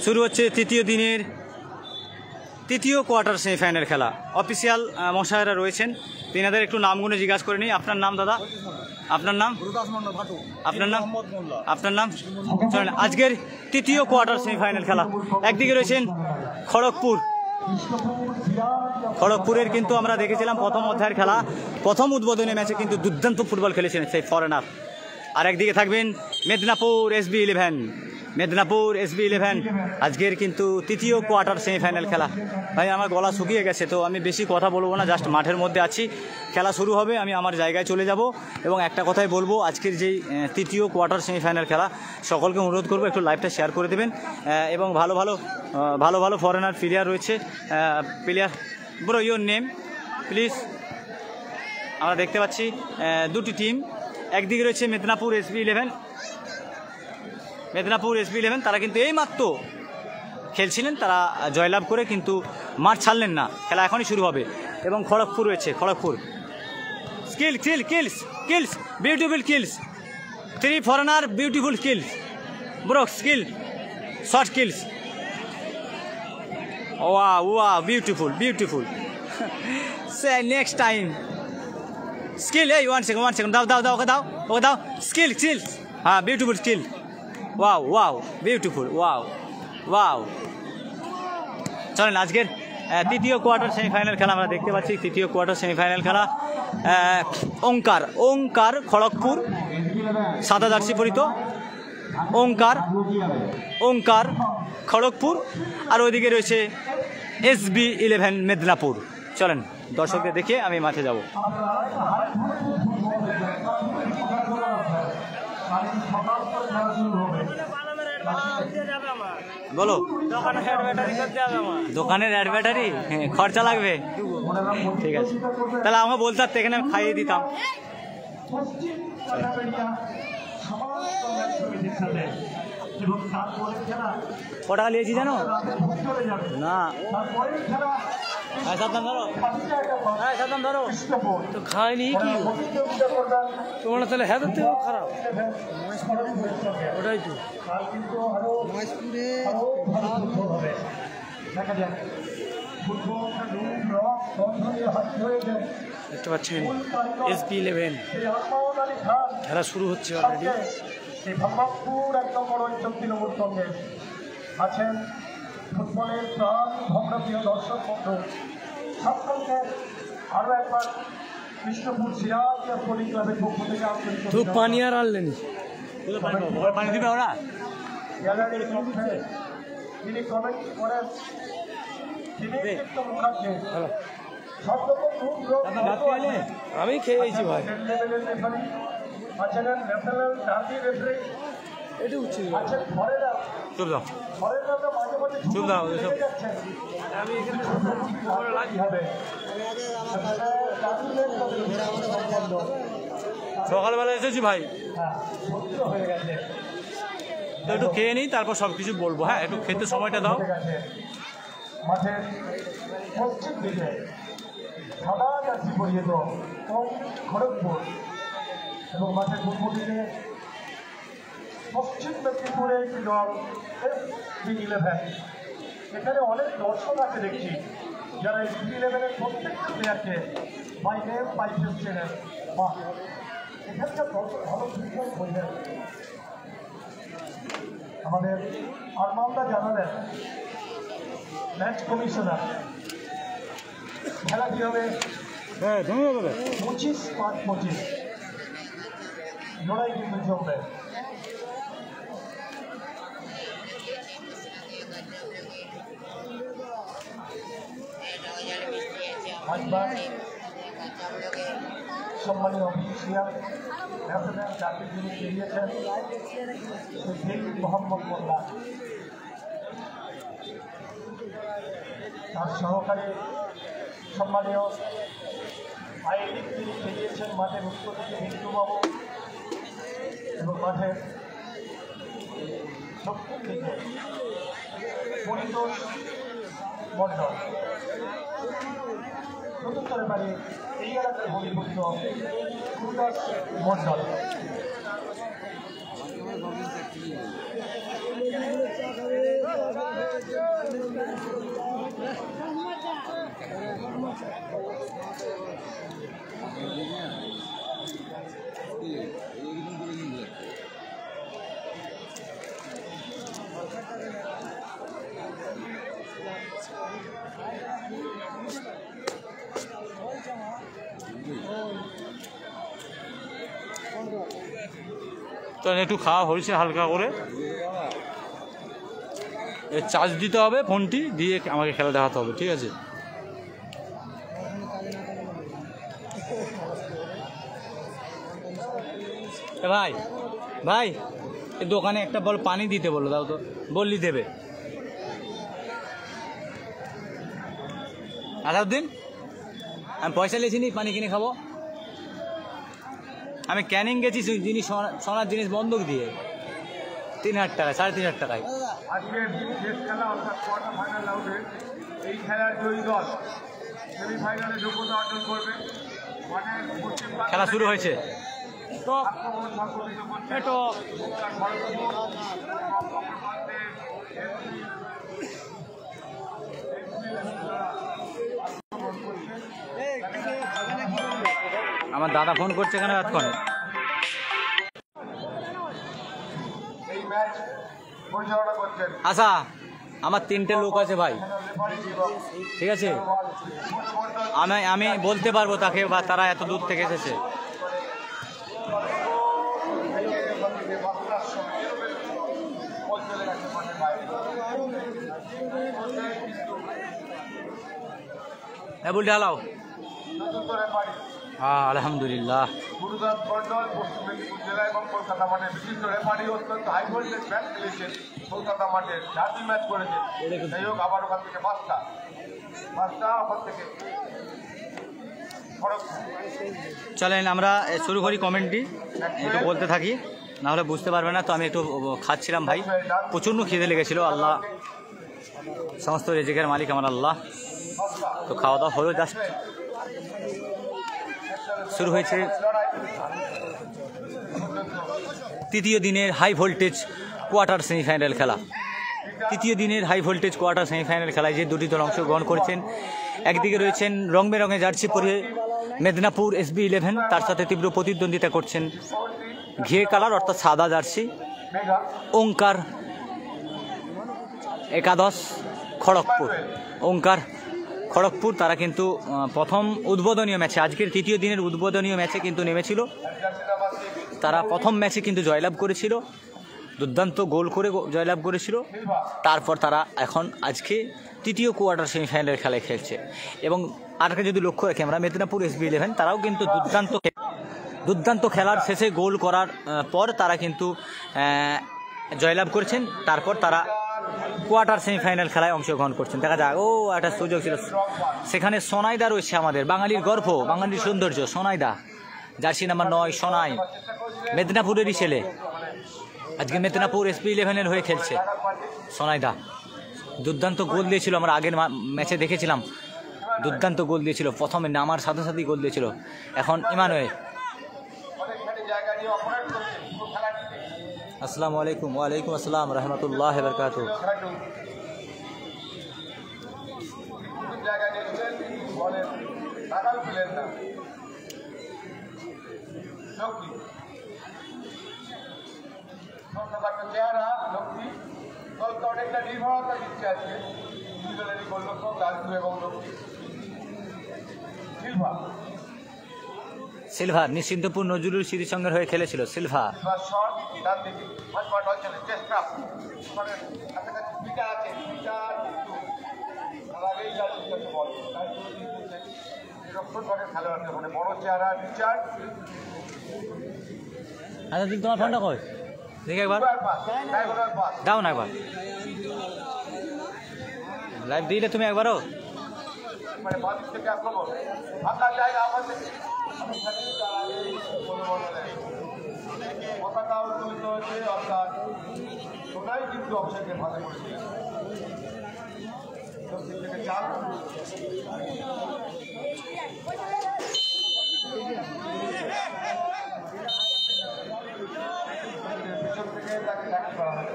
শুরু হচ্ছে তৃতীয় দিনের তৃতীয় কোয়ার্টার সেমিফাইনাল খেলা। অফিসিয়াল মশাইরা রয়েছেন, তিনাদের একটু নামগুলো জিজ্ঞাসা করে নিই। আপনার নাম দাদা? আপনার নাম? আপনার নাম? আপনার নাম? চলেন, আজকের তৃতীয় কোয়ার্টার সেমিফাইনাল খেলা। একদিকে রয়েছেন খড়গপুরের, কিন্তু আমরা দেখেছিলাম প্রথম অধ্যায়ের খেলা, প্রথম উদ্বোধনী ম্যাচে কিন্তু দুর্দান্ত ফুটবল খেলেছিলেন সেই ফরেনার। আর একদিকে থাকবেন মেদিনীপুর এসবি 11 আজকের কিন্তু তৃতীয় কোয়ার্টার সেমিফাইনাল খেলা। ভাই আমার গলা শুকিয়ে গেছে, তো আমি বেশি কথা বলবো না, জাস্ট মাঠের মধ্যে আছি, খেলা শুরু হবে, আমি আমার জায়গায় চলে যাব। এবং একটা কথাই বলবো, আজকের যেই তৃতীয় কোয়ার্টার সেমিফাইনাল খেলা, সকলকে অনুরোধ করবো একটু লাইভটা শেয়ার করে দেবেন। এবং ভালো ভালো ফরেনার প্লেয়ার রয়েছে। Player bro, your name please? আমরা দেখতে পাচ্ছি দুটি টিম, একদিকে রয়েছে মেদিনীপুর এসবি 11, তারা কিন্তু এইমাত্র খেলছিলেন, তারা জয়লাভ করে কিন্তু মাঠ ছাড়লেন না, খেলা এখনই শুরু হবে। এবং খড়গপুর রয়েছে, Kharagpur kills beautiful kills, 3 foreigner beautiful kills bro, skill short kills, ওয়া বিউটিফুল সে নেক্সট টাইম স্কিল। এই ওয়ান সেকেন্ড দাও ওকে দাও স্কিল, হ্যাঁ beautiful skill, wow beautiful, wow. চলেন, আজকের তৃতীয় কোয়ার্টার সেমিফাইনাল খেলা আমরা দেখতে পাচ্ছি। তৃতীয় কোয়ার্টার সেমিফাইনাল খেলা ওঙ্কার খড়গপুর, সাদা জার্সি পরিত ওঙ্কার খড়গপুর, আর ওইদিকে রয়েছে এসবি 11 মেদিনীপুর। চলেন দর্শকদের দেখে আমি মাঠে যাব। বলো, দোকানের অ্যাড ব্যাটারি খরচা লাগবে, ঠিক আছে তাহলে আমাকে বলতে পারতে, এখানে আমি খাইয়ে দিতাম। ক টাকা নিয়েছি জানো না? সাবধান ধরো তো, খায়নি কি তোমার তাহলে? হ্যাঁ তো খারাপ, ওটাই তো দেখতে পাচ্ছেন এসবি 11 খেলা শুরু হচ্ছে অলরেডি। আছেন ফুটবলের প্রাণ ভগ্নপ্রিয় দর্শক বন্ধু, সকলকে আরো একবার কৃষ্ণপুর সিরাজ ফুটবল ক্লাবের পক্ষ থেকে আন্তরিক পানি আর আনলেনি, পানি দিবে ওরা। যিনি কমেন্ট করেন আমি খেয়েছি ভাই, আছেন ন্যাশনাল ডার্বি রেফারি, এটা উচিত আছেন ফরেনার, সকালবেলা এসেছি ভাই, তো একটু খেয়ে নিই, তারপর সব কিছু বলবো। হ্যাঁ, একটু খেতে সময়টা দাও। মাঠের পশ্চিম দিকে সাদা জার্সি পরিহিত খড়গপুর, এবং মাঠের পূর্ব দিকে পশ্চিম মেদিনীপুরে একটি দল এসবি 11। এখানে অনেক দর্শক আছে দেখছি, যারা এসবি 11-এর প্রত্যেকটা প্লেয়ারকে বাই নেম বাই ফেস চেনেন, বা এখানকার দর্শক ভালো ফুটবল বোঝেন। আমাদের আরমানদা জানালেন, ম্যাচ কমিশনার, খেলাটি হবে 25-5-25, লড়াই কিন্তু চলবে। সম্মানীয় অফিসিয়াল ন্যাশনাল জাতির যিনি বেরিয়েছেন মোহাম্মদ মোল্লা, তার সহকারী সম্মানীয় আইলিক যিনি বেরিয়েছেন মাঠের উত্তর থেকে বিন্দুবাবু, এবং মাঠের দক্ষিণ দিকে পরিতোষ মণ্ডল, নতুন বাড়ি এই এলাকার ভূমিপুত্র সুদাস মণ্ডল। তো একটু খাওয়া হয়েছে হালকা করে, চার্জ দিতে হবে ফোনটি, দিয়ে আমাকে খেলা দেখাতে হবে, ঠিক আছে? ভাই ভাই এই দোকানে একটা বল পানি দিতে বলো, দাও তো, বললি দেবে। আলাউদ্দিন, আমি পয়সা লিয়েছি নি, পানি কিনে খাবো। আমি ক্যানিং গেছি জিনিস, সোনার জিনিস বন্ধক দিয়ে 3,000 টাকায়, 3,500 টাকায়। আজকের শেষ খেলা অর্থাৎ কোয়ার্টার ফাইনাল রাউন্ডে এই খেলার জয়ী দল সেমিফাইনালে যোগ্যতা অর্জন করবে। খেলা শুরু হয়েছে। আমার দাদা ফোন করছে কেন এতক্ষণে? আচ্ছা, আমার 3টে লোক আছে ভাই, ঠিক আছে? আমি বলতে পারবো তাকে, বা তারা এত দূর থেকে এসেছে। হ্যাঁ বলতে হালাও। হ্যাঁ আলহামদুলিল্লাহ। গুরুদাস মন্ডল পশ্চিম মেদিনীপুর জেলা এবং কলকাতা মাঠে বিশিষ্ট রেফারি অত্যন্ত হাই ভোল্টেজ ম্যাচ খেলেছেন। কলকাতা মাঠে 4টি ম্যাচ করেছেন। যাই হোক, আবার ওখান থেকে 5টা ওখান থেকে। চলেন আমরা শুরু করি কমেন্টটি, একটু বলতে থাকি, নাহলে বুঝতে পারবে না। তো আমি একটু খাচ্ছিলাম ভাই, প্রচণ্ড খিদে লেগেছিল। আল্লাহ সমস্ত রিজিকের মালিক আমার আল্লাহ। তো খাওয়া দাওয়া হলো, জাস্ট শুরু হয়েছে তৃতীয় দিনের হাই ভোল্টেজ কোয়ার্টার সেমিফাইনাল খেলা। তৃতীয় দিনের হাই ভোল্টেজ কোয়ার্টার সেমিফাইনাল খেলায় যে দুটি দল অংশগ্রহণ করেছেন, একদিকে রয়েছেন রং বেরঙে জার্সি পরে মেদিনীপুর SB11, তার সাথে তীব্র প্রতিদ্বন্দ্বিতা করছেন ঘিয়ে কালার অর্থাৎ সাদা জার্সি ওঙ্কার একাদশ খড়গপুর। ওঙ্কার খড়গপুর তারা কিন্তু প্রথম উদ্বোধনীয় ম্যাচে, আজকের তৃতীয় দিনের উদ্বোধনীয় ম্যাচে কিন্তু নেমেছিল। তারা প্রথম ম্যাচে কিন্তু জয়লাভ করেছিল, দুর্দান্ত গোল করে জয়লাভ করেছিল। তারপর তারা এখন আজকে তৃতীয় কোয়ার্টার সেমিফাইনালের খেলায় খেলছে। এবং আরেকটা যদি লক্ষ্য রাখি আমরা, মেদিনীপুর SB11 তারাও কিন্তু দুর্দান্ত খেলার শেষে গোল করার পর তারা কিন্তু জয়লাভ করেছেন। তারপর তারা কোয়ার্টার সেমিফাইনাল খেলায় অংশগ্রহণ করছেন। দেখা যাক, ও একটা সুযোগ ছিল সেখানে। সোনাইদা রয়েছে আমাদের বাঙালির গর্ব, বাঙালির সৌন্দর্য, সোনাইদা জার্সি নাম্বার 9 সোনাই, মেদিনীপুরেরই ছেলে। আজকে মেদিনীপুর SB11 হয়ে খেলছে সোনাইদা। দুর্দান্ত গোল দিয়েছিল, আমরা আগের ম্যাচে দেখেছিলাম, দুর্দান্ত গোল দিয়েছিল। প্রথমে নামার সাথে সাথেই গোল দিয়েছিল। এখন ইমানুয়েল। আসসালামু আলাইকুম। ওয়ালাইকুম আসসালাম রহমতুল্লাহ বারকাতুহু। চেহারা লক্ষ্মী দলকে অনেকটা নির্ভরতা দিচ্ছে আজকে। দুই দলেরই গোলরক্ষক লালটু এবং লক্ষ্মী। সিলভা নিশ্চিন্তপুর নজরুল স্মৃতির সঙ্গে হয়ে খেলেছিল। সিলভা বড় চেহারা রিচার্ড। আচ্ছা দিন, তোমার ফোনটা কই দেখি একবার দাও না, একবার লাইভ দিলে তুমি একবারও। মানে বাদিক থেকে আক্রমণ, ফাঁকা জায়গা আমাদের পতাকা উত্তোলিত হয়েছে, অর্থাৎ ওটাই কিন্তু অবশ্যই ভালো করেছিলেন। থেকে 4 পিছন থেকে তাকে ট্যাকেল করা হয়।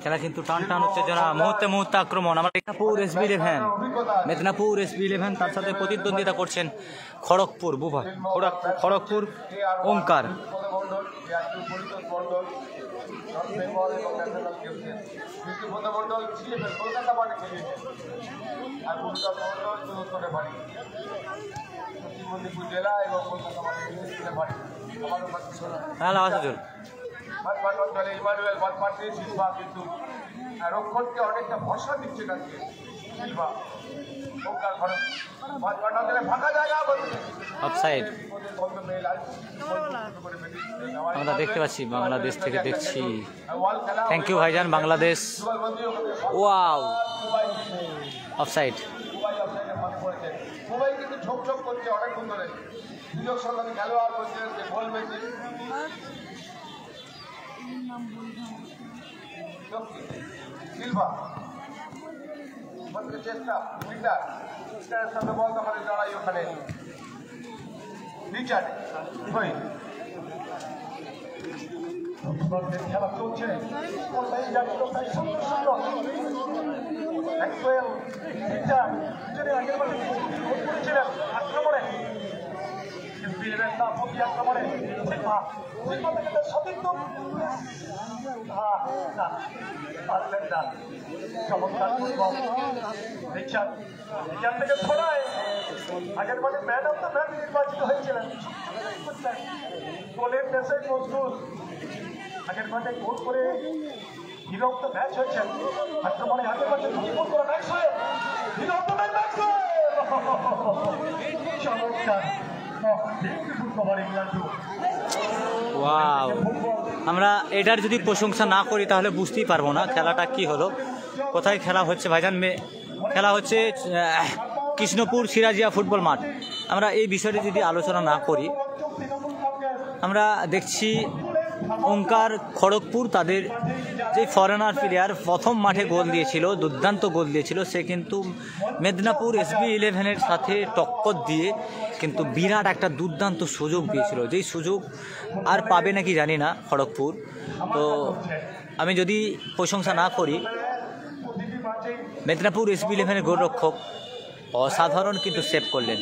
খেলা কিন্তু টান টান উত্তেজনা, মুহূর্তে মুহূর্তে আক্রমণ। আমার মেদিনীপুর SB11 তার সাথে প্রতিদ্বন্দ্বিতা করছেন খড়গপুর বুভা, খড়গপুর ওঙ্কার। রক্ষণকে অনেকটা ভরসা দিচ্ছে কাছে ফাঁকা জায়গা অফসাইড আমরা দেখতে পাচ্ছি, বাংলাদেশ থেকে দেখছি। থ্যাংক ইউ ভাইজান বাংলাদেশ। Wow, offside. সবাই কিন্তু ঝোঁক ঝোঁক করছে অনেকক্ষণ ধরে, সুযোগ সন্ধানে খেলোয়াড় করছে যে গোল মেসি সিলভা চেষ্টা ফিল্টারের সাথে বল দখলে লড়াই ওখানে রিচার্ড খেলা চলছে আক্রমণে আক্রমণে সতীর্থ পারলেন না। চমৎকার রিচার্ড এখান থেকে ছড়ায় আগের মাঝে ম্যান অফ দ্য ম্যাচ নির্বাচিত হয়েছিলেন। গোলের দেশে প্রস্তুত, আগের মাঝে গোল করে হিরো অফ দ্য ম্যাচ হয়েছেন। আক্রমণে আগের মাঝে গোল করে ম্যাচ হয়ে হিরো অফ দ্য ম্যাচ চমৎকার। ওয়াও, আমরা এটার যদি প্রশংসা না করি তাহলে বুঝতেই পারবো না খেলাটা কি হলো, কোথায় খেলা হচ্ছে। ভাইজান খেলা হচ্ছে কৃষ্ণপুর সিরাজিয়া ফুটবল মাঠ। আমরা এই বিষয়টি যদি আলোচনা না করি, আমরা দেখছি ওঙ্কার খড়গপুর তাদের যে ফরেনার প্লেয়ার প্রথম মাঠে গোল দিয়েছিল, দুর্দান্ত গোল দিয়েছিল, সে কিন্তু মেদিনীপুর SB11 সাথে টক্কর দিয়ে কিন্তু বিরাট একটা দুর্দান্ত সুযোগ দিয়েছিল, যেই সুযোগ আর পাবে নাকি জানি না খড়গপুর। তো আমি যদি প্রশংসা না করি, মেদিনীপুর SB11 গোলরক্ষক অসাধারণ কিন্তু সেভ করলেন।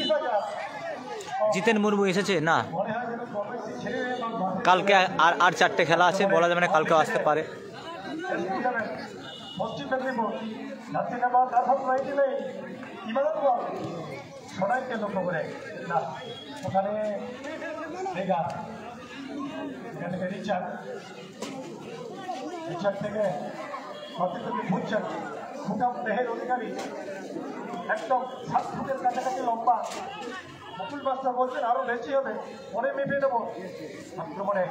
জিতেন মুর্মু এসেছে না, কালকে আর 4টে খেলা আছে, বলা যাবে না কালকেও আসতে পারে। পশ্চিম মেদিনীপুর সবাইকে লক্ষ্য করে না, ওখানে রিচার্ড থেকে বুঝছেন ভুটাম দেহের অধিকারী, একদম 7 ফুটের কাছাকাছি লম্বা। মুকুল মাস্টার বলছেন আরো বেশি হবে, পরে মেপে দেবো। আক্রমণে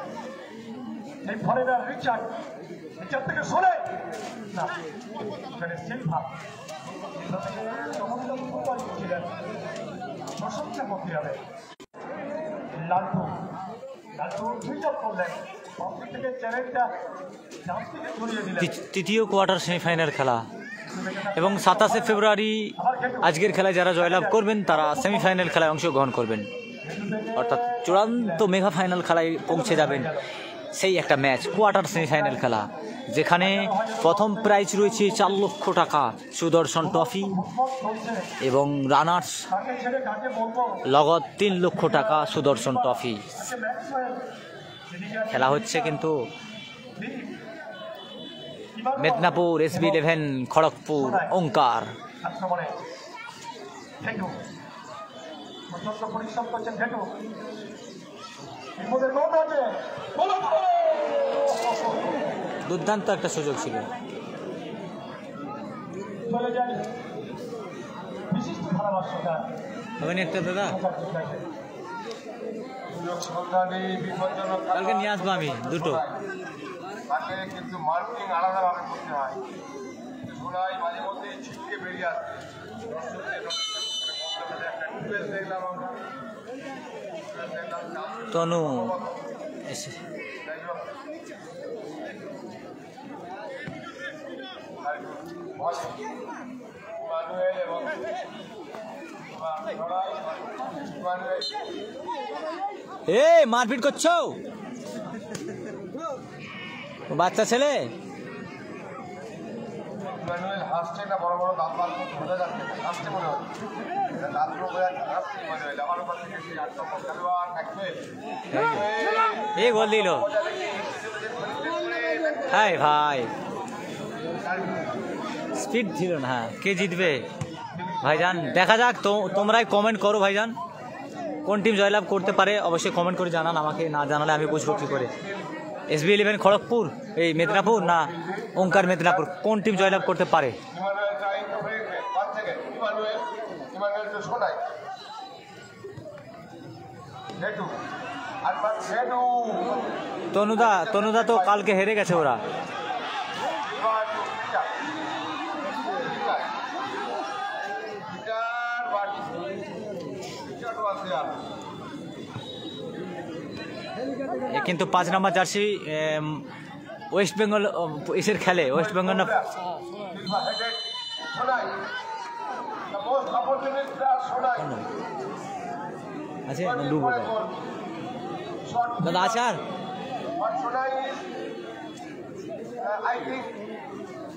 এই ফরেনার রিচার্ড থেকে সরে না, এখানে সিলভা ছিলেন, প্রশংসা করতে হবে। লালটু সুইচ অফ করলেন, থেকে চ্যালেঞ্জটা ছড়িয়ে দিলেন। তৃতীয় কোয়ার্টার সেমিফাইনাল খেলা এবং 27শে ফেব্রুয়ারি আজকের খেলায় যারা জয়লাভ করবেন তারা সেমিফাইনাল খেলায় অংশগ্রহণ করবেন, অর্থাৎ চূড়ান্ত মেগা ফাইনাল খেলায় পৌঁছে যাবেন। সেই একটা ম্যাচ, কোয়ার্টার সেমিফাইনাল খেলা, যেখানে প্রথম প্রাইজ রয়েছে 4 লক্ষ টাকা সুদর্শন ট্রফি এবং রানার্স লগত 3 লক্ষ টাকা সুদর্শন ট্রফি। খেলা হচ্ছে কিন্তু মেদিনীপুর SB11 খড়গপুর ওঙ্কার। দুর্দান্ত একটা সুযোগ ছিল। একটা দাদা কালকে নিয়ে আসবো আমি দুটো, কিন্তু মার্কিং আলাদাভাবে করতে হয়। সোনাই মাঝে মধ্যে ছিটকে বেরিয়ে আসছে। তনু মারপিট করছো বাচ্চা ছেলে। ইমানুয়েল হাসছে না বড় বড় দাঁত বার করে বোঝা যাচ্ছে হাসছে মনে হচ্ছে দাঁত বোঝা যাচ্ছে হাসছে ইমানুয়েল আমার উপর থেকে সেই 8 নম্বর খেলোয়াড় ম্যাক্সওয়েল এই গোল দিল হাই ভাই স্পিড ছিল না কে জিতবে ভাইজান দেখা যাক তো তোমরাই কমেন্ট করো ভাইজান কোন টিম জয়লাভ করতে পারে অবশ্যই কমেন্ট করে জানান আমাকে না জানালে আমি বুঝবো কী করে SB11 খড়গপুর এই মেদিনীপুর না ওঙ্কার মেদিনীপুর কোন টিম জয়লাভ করতে পারে Emmanuel trying to break it 1 second Emmanuel to শোনাই হেডু আর বাদ হেডু তনুদা তো কালকে হেরে গেছে ওরা কিন্তু 5 নম্বর জার্সি ওয়েস্ট বেঙ্গল ইসের খেলে ওয়েস্ট বেঙ্গল না আছে ডুবো দাদা আছে আর I think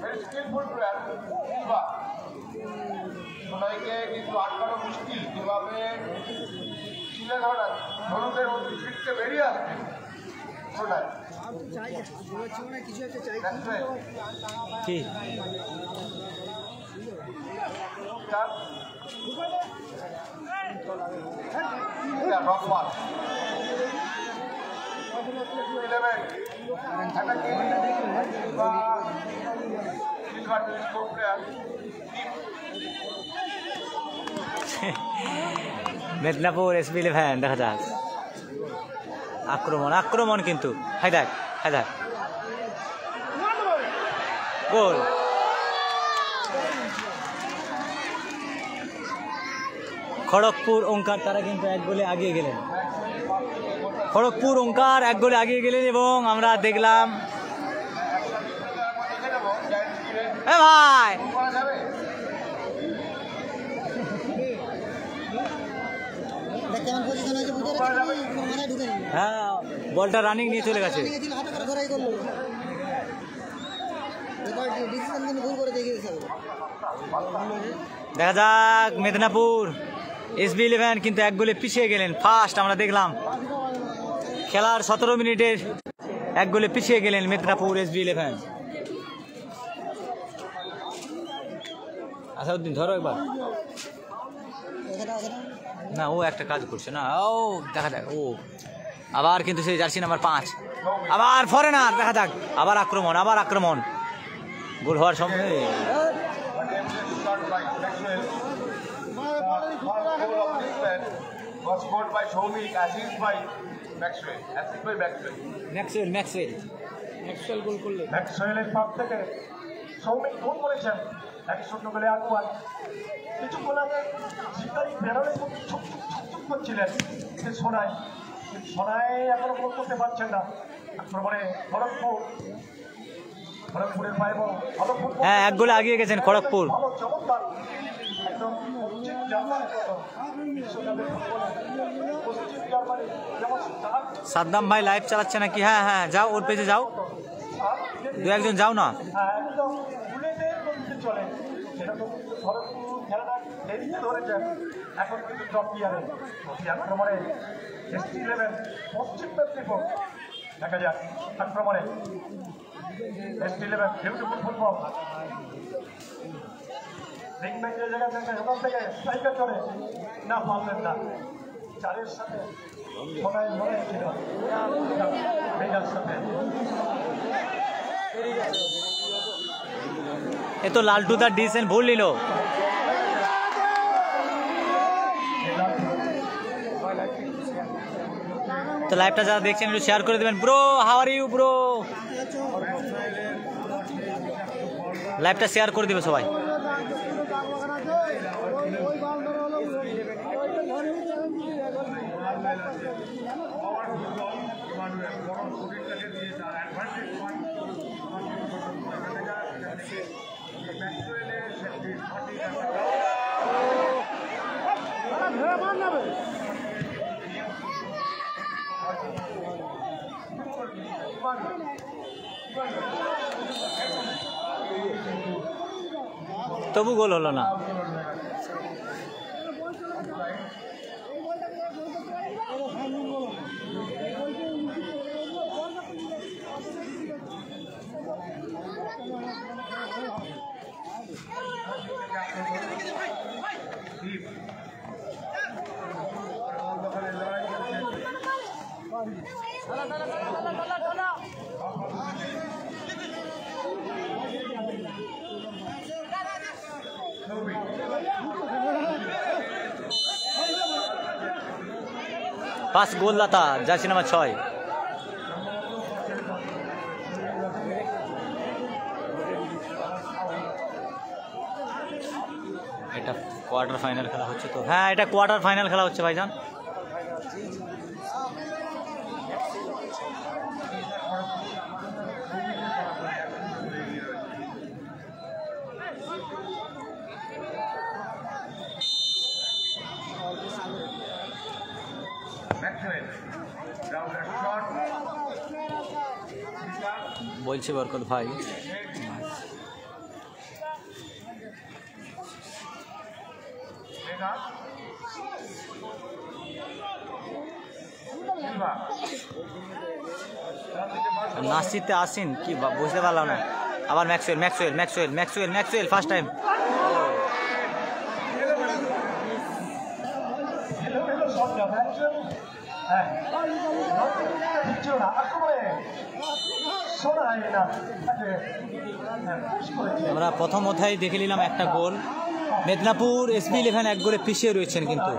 very skillful player. সোনাইকে কিন্তু আটকানো মুশকিল কিভাবে ছিলে ধরা ধরুদের ফিটকে বেরিয়ে আসবে সোনাই কি রকমান 11 মেদিনীপুর SB11 দেখা যাক আক্রমণ কিন্তু হায়দার গোল খড়গপুর ওঙ্কার তারা কিন্তু 1 গোলে এগিয়ে গেলেন খড়গপুর ওঙ্কার 1 গোলে এগিয়ে গেলেন এবং আমরা দেখলাম ভাই হ্যাঁ বলটা রানিং নিয়ে চলে গেছে দেখা যাক মেদিনীপুর SB11 কিন্তু 1 গোলে পিছিয়ে গেলেন ফার্স্ট আমরা দেখলাম খেলার 17 মিনিটের 1 গোলে পিছিয়ে গেলেন মেদিনীপুর SB11 আসাউদ্দিন ধরো একবার না ও একটা কাজ করছে না ও দেখা যাক ও আবার কিন্তু সেই জার্সি নাম্বার 5 আবার ফরেনার দেখা যাক আবার আক্রমণ গোল হওয়ার সময় was scored by Shomik, assist by Maxwell. Maxwell goal করলেন ম্যাক্সওয়েলের পাপ থেকে সৌমিক গোল করেছেন 1-0 গোলে আগুয়ান কিছুক্ষণ আগে শিকারি বেরোলে ছুক করছিলেন সে সোনাই এখনো গোল করতে পারছেন না আক্রমণে খড়গপুরের পায়ে বল হ্যাঁ 1 গোলে এগিয়ে গেছেন খড়গপুর চমৎকার একদম সাদ্দাম ভাই লাইভ চালাচ্ছে নাকি হ্যাঁ যাও ওর পেজে যাও 2-1 যাও না এখন কিন্তু আক্রমণে পশ্চিম মেদিনীপুর দেখা যাক আক্রমণে SB11 বিউটিফুল ফুটবল জায়গা ওখান থেকে স্ট্রাইকার করে না পারলেন না চারের সাথে মনে ছিল সাথে এ তো লালটু তার ডিসিশন ভুল নিল তো লাইভটা যারা দেখছেন একটু শেয়ার করে দেবেন bro how are you bro লাইভটা শেয়ার করে দেবে সবাই তবু গোল হলো না। পাস গোলদাতা জার্সি নাম্বার 6। এটা কোয়ার্টার ফাইনাল খেলা হচ্ছে তো? হ্যাঁ, এটা কোয়ার্টার ফাইনাল খেলা হচ্ছে ভাইজান। বলছে বরকত ভাই নাসিতে আসেন কি বুঝতে পারলাম না। আবার Maxwell Maxwell Maxwell Maxwell Maxwell first time. আমরা প্রথম অধ্যায়ে দেখে নিলাম একটা গোল। মেদিনীপুর SB11 এক গোলে পিছিয়ে রয়েছেন কিন্তু।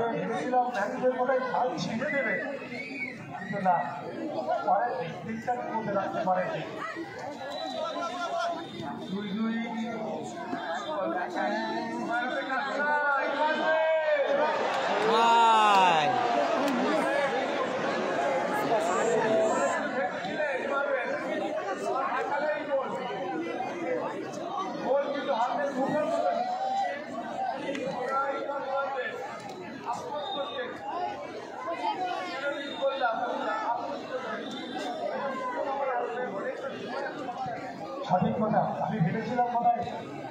সঠিক কথা, আমি ভেবেছিলাম মনে হয়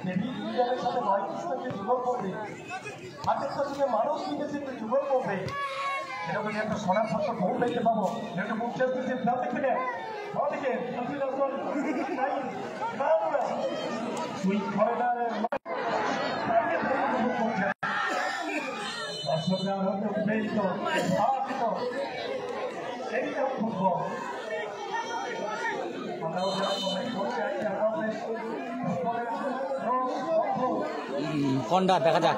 দেবী ইন্ডিয়ানের সাথে নয়টিসকে যুগল করবে, হাতের সাথে মানুষ নিতেছে একটু যুগল করবে, এরকম একটা সোনার শস্য বহু দেখতে পাবো। যেহেতু মুখের দিচ্ছে প্রান্তিক থেকে আমাদেরকে ফুটবল কোনটা দেখা যাক।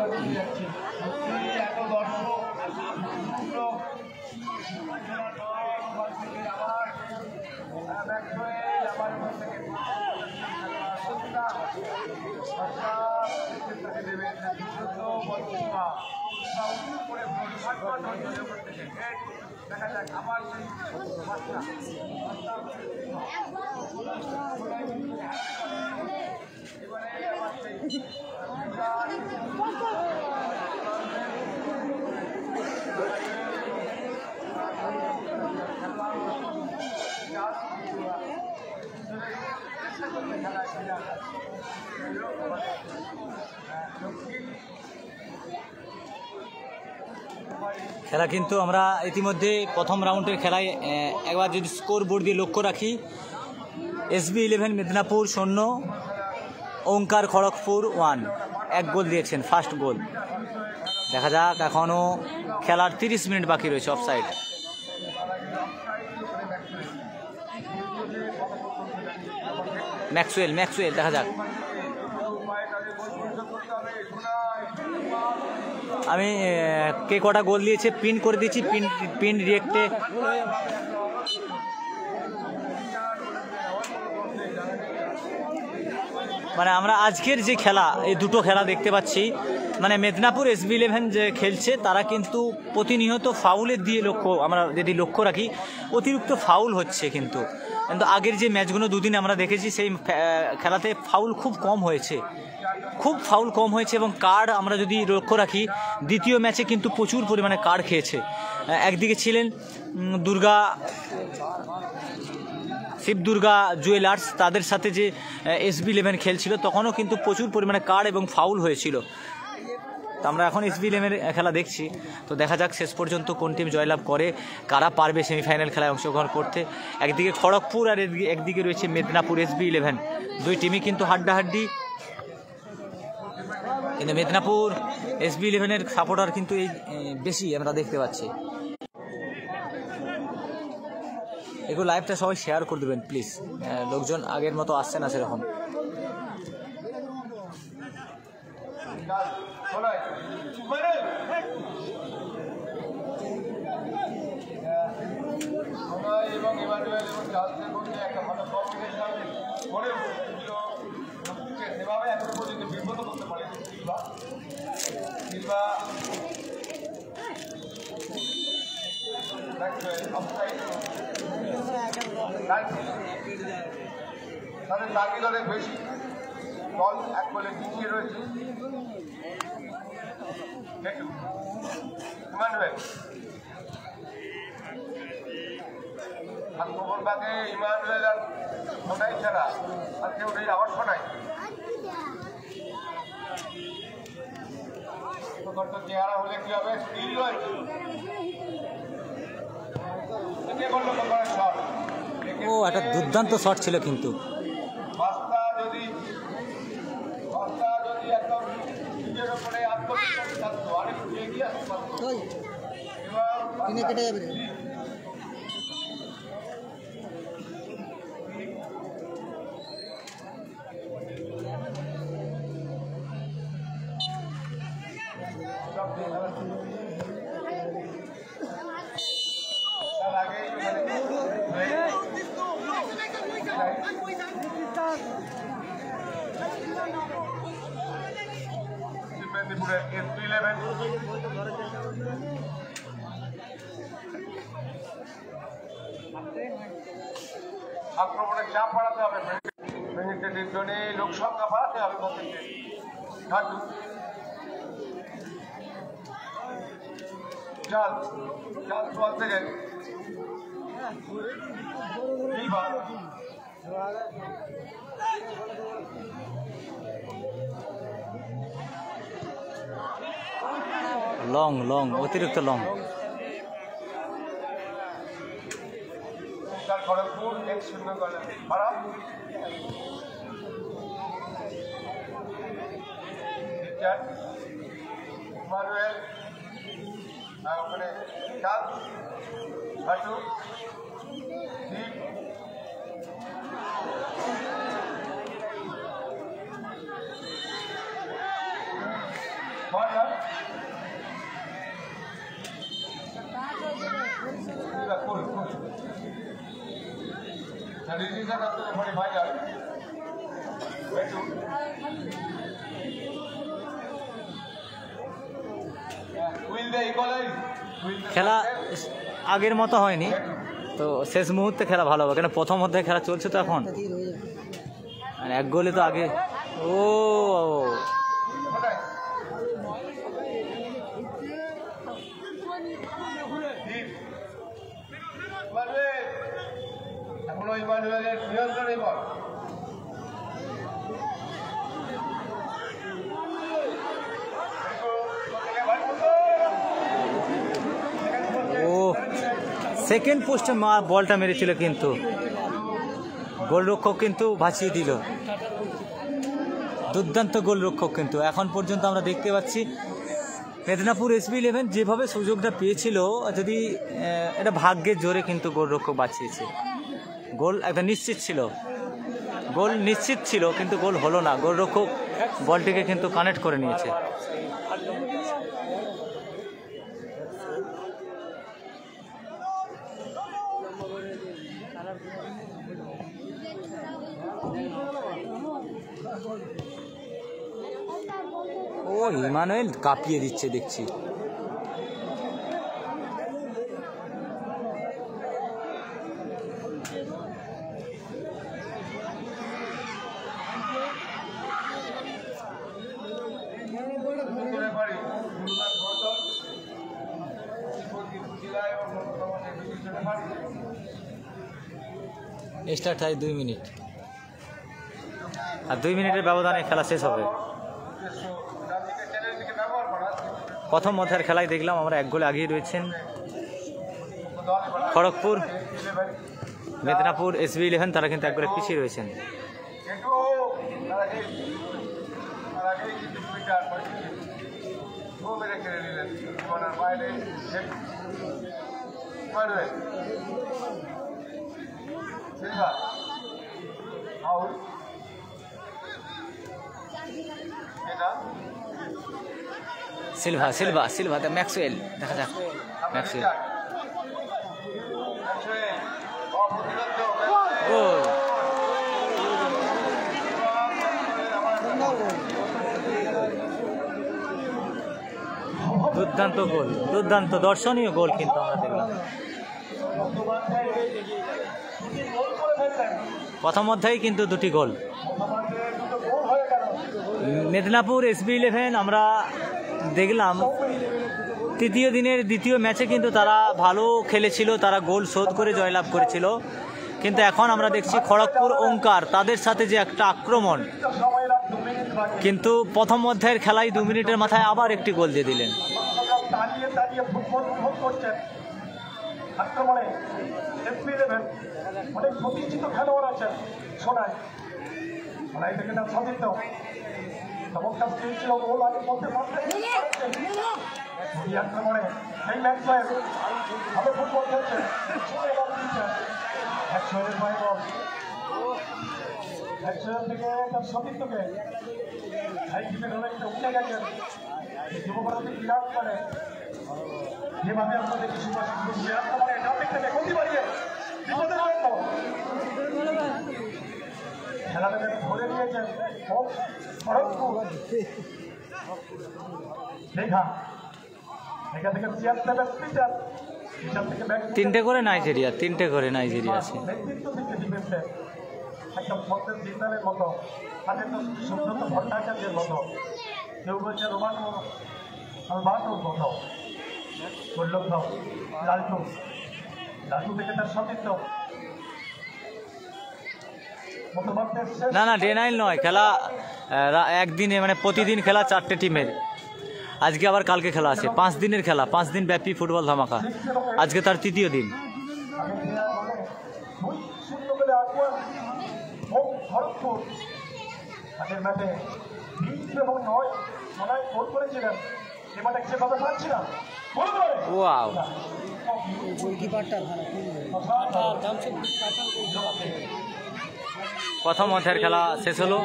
দেখা যাক আবার খেলা কিন্তু আমরা ইতিমধ্যে প্রথম রাউন্ডের খেলায় একবার যদি স্কোর বোর্ড দিয়ে লক্ষ্য রাখি, SB11 মেদিনীপুর 0, ওঙ্কার খড়গপুর 1, এক গোল দিয়েছেন ফার্স্ট গোল। দেখা যাক, এখনও খেলার 30 মিনিট বাকি রয়েছে। অফসাইড ম্যাক্সওয়েল ম্যাক্সওয়েল দেখা যাক। আমি কে কটা গোল দিয়েছে পিন করে দিয়েছি, পিন রিয়েক্টে মানে আমরা আজকের যে খেলা, এই দুটো খেলা দেখতে পাচ্ছি, মানে মেদিনীপুর SB11 যে খেলছে তারা কিন্তু প্রতিনিয়ত ফাউলের দিয়ে আমরা যদি লক্ষ্য রাখি অতিরিক্ত ফাউল হচ্ছে। কিন্তু আগের যে ম্যাচগুলো দুদিন আমরা দেখেছি সেই খেলাতে ফাউল খুব কম হয়েছে, এবং কার্ড আমরা যদি লক্ষ্য রাখি দ্বিতীয় ম্যাচে কিন্তু প্রচুর পরিমাণে কার্ড খেয়েছে। একদিকে ছিলেন দুর্গা শিবদুর্গা জুয়েলার্স তাদের সাথে যে SB11 খেলছিল তখনও কিন্তু প্রচুর পরিমাণে কার্ড এবং ফাউল হয়েছিল। তো আমরা এখন SB11 খেলা দেখছি, তো দেখা যাক শেষ পর্যন্ত কোন টিম জয়লাভ করে, কারা পারবে সেমিফাইনাল খেলায় অংশগ্রহণ করতে। একদিকে খড়গপুর আর একদিকে রয়েছে মেদিনীপুর SB11, দুই টিমই কিন্তু হাড্ডাহাড্ডি। কিন্তু মেদিনীপুর SB11-এর সাপোর্টার কিন্তু এই বেশি আমরা দেখতে পাচ্ছি। এগুলো লাইভটা সবাই শেয়ার করে দেবেন প্লিজ, লোকজন আগের মতো আসছে না সেরকম। এবং ইমানুয়েল এবং চার্লসের মধ্যে একটা ভালো কম্বিনেশন গড়ে উঠেছিল, সেভাবে এখনো পর্যন্ত বিব্রত করতে পারেনি সিলভা। তাদের তাগিদ অনেক বেশি, দল এক বলে পিছিয়ে রয়েছে। ইমানুয়েল আক্রমণ বাদে ইমানুয়েল আর শোনাই ছাড়া আর কেউ নেই, আবার শোনাই চেহারা হলে কি হবে, স্টিল রয়েছে। ও একটা দুর্দান্ত শট ছিল কিন্তু যদি একদম নিজের উপরে আত্মবিশ্বাস থাকতো আরেকটু এগিয়ে আসতে পারতো। মেদিনীপুরের SB11 আক্রমণের চাপ বাড়াতে হবে, মিনিটের জন্য লোক সংখ্যা বাড়াতে হবে। চাল বলতে গেলে লং অতিরিক্ত লং। খড়গপুর 1-0 খারাপ। ইমানুয়েল ওখানে চাল হাটু দীপ খেলা আগের মতো হয়নি, তো শেষ মুহূর্তে খেলা ভালো হবে, কেন প্রথম অধ্যায়ে খেলা চলছে তো এখন, মানে এক গোলে তো আগে। ও এখনো ইমানুয়েলের নিয়ন্ত্রণে বল। সেকেন্ড পোস্টে বলটা মেরেছিল কিন্তু গোলরক্ষক কিন্তু ভাসিয়ে দিল। দুর্দান্ত গোলরক্ষক কিন্তু এখন পর্যন্ত আমরা দেখতে পাচ্ছি মেদিনীপুর SB11 যেভাবে সুযোগটা পেয়েছিল, যদি এটা ভাগ্যের জোরে কিন্তু গোলরক্ষক বাঁচিয়েছে। গোল একটা নিশ্চিত ছিল, কিন্তু গোল হলো না। গোলরক্ষক বলটিকে কিন্তু কানেক্ট করে নিয়েছে। ও ইমানুয়েল কাঁপিয়ে দিচ্ছে দেখছি। স্টার্ট হয় 2 মিনিট, আর 2 মিনিটের ব্যবধানে খেলা শেষ হবে। প্রথম মধ্যের খেলায় দেখলাম আমরা 1 গোলে আগিয়ে রয়েছেন খড়গপুর, মেদিনীপুর SB11 তারা কিন্তু 1 গোলে পিছিয়ে রয়েছেন। সিলভা সিলভা সিলভা ম্যাক্সওয়েল, দেখা যাক ম্যাক্সওয়েল গোল। দুর্দান্ত গোল, দুর্দান্ত দর্শনীয় গোল কিন্তু আমরা দেখলাম। প্রথম অধ্যায়ে কিন্তু 2টি গোল। মেদিনীপুর SB11 আমরা দেখলাম তৃতীয় দিনের দ্বিতীয় ম্যাচে কিন্তু তারা ভালো খেলেছিল, তারা গোল শোধ করে জয়লাভ করেছিল। কিন্তু এখন আমরা দেখছি খড়গপুর ওঙ্কার তাদের সাথে যে একটা আক্রমণ, কিন্তু প্রথম অধ্যায়ের খেলায় 2 মিনিটের মাথায় আবার একটি গোল দিয়ে দিলেন। অনেক প্রতিষ্ঠিত খেলোয়াড় আছেন সোনায়, চমৎকার স্কিল ছিল, গোল আগে করতে পারতেন। আক্রমণে এই ম্যাচম্যান ভালো ফুটবল খেলছেন, থেকে তার সতীর্থকে ধরে উঠে গেছেন যুবভারতী বিরাট করে যেভাবে আমরা দেখি সুভাষিস আক্রমণে ডান দিক থেকে গতি বাড়িয়ে বিপদের জন্য খেলাটাকে ধরে নিয়েছেন খড়গপুর। দেখা এখান থেকে 3টে করে নাইজেরিয়া, 3টে করে নাইজেরিয়া আছে। নেতৃত্ব দিচ্ছে ডিফেন্সে একদম ভক্তের জিন্দালের মতো, হাতের তো সুব্রত ভট্টাচার্যের মতো, কেউ বলছে রোমান আলবাটোর মতো, বলল লালটু লালটু থেকে তার সতীর্থ। না না ডে 9 নয়, খেলা একদিনে, মানে প্রতিদিন খেলা 4টে টিমের। আজকে আবার কালকে খেলা আছে, 5 দিনের খেলা, 5 দিন ব্যাপী ফুটবল ধামাকা। আজকে তার 3য় দিন। ওয়াও, প্রথম অধ্যায়ের খেলা শেষ হলো।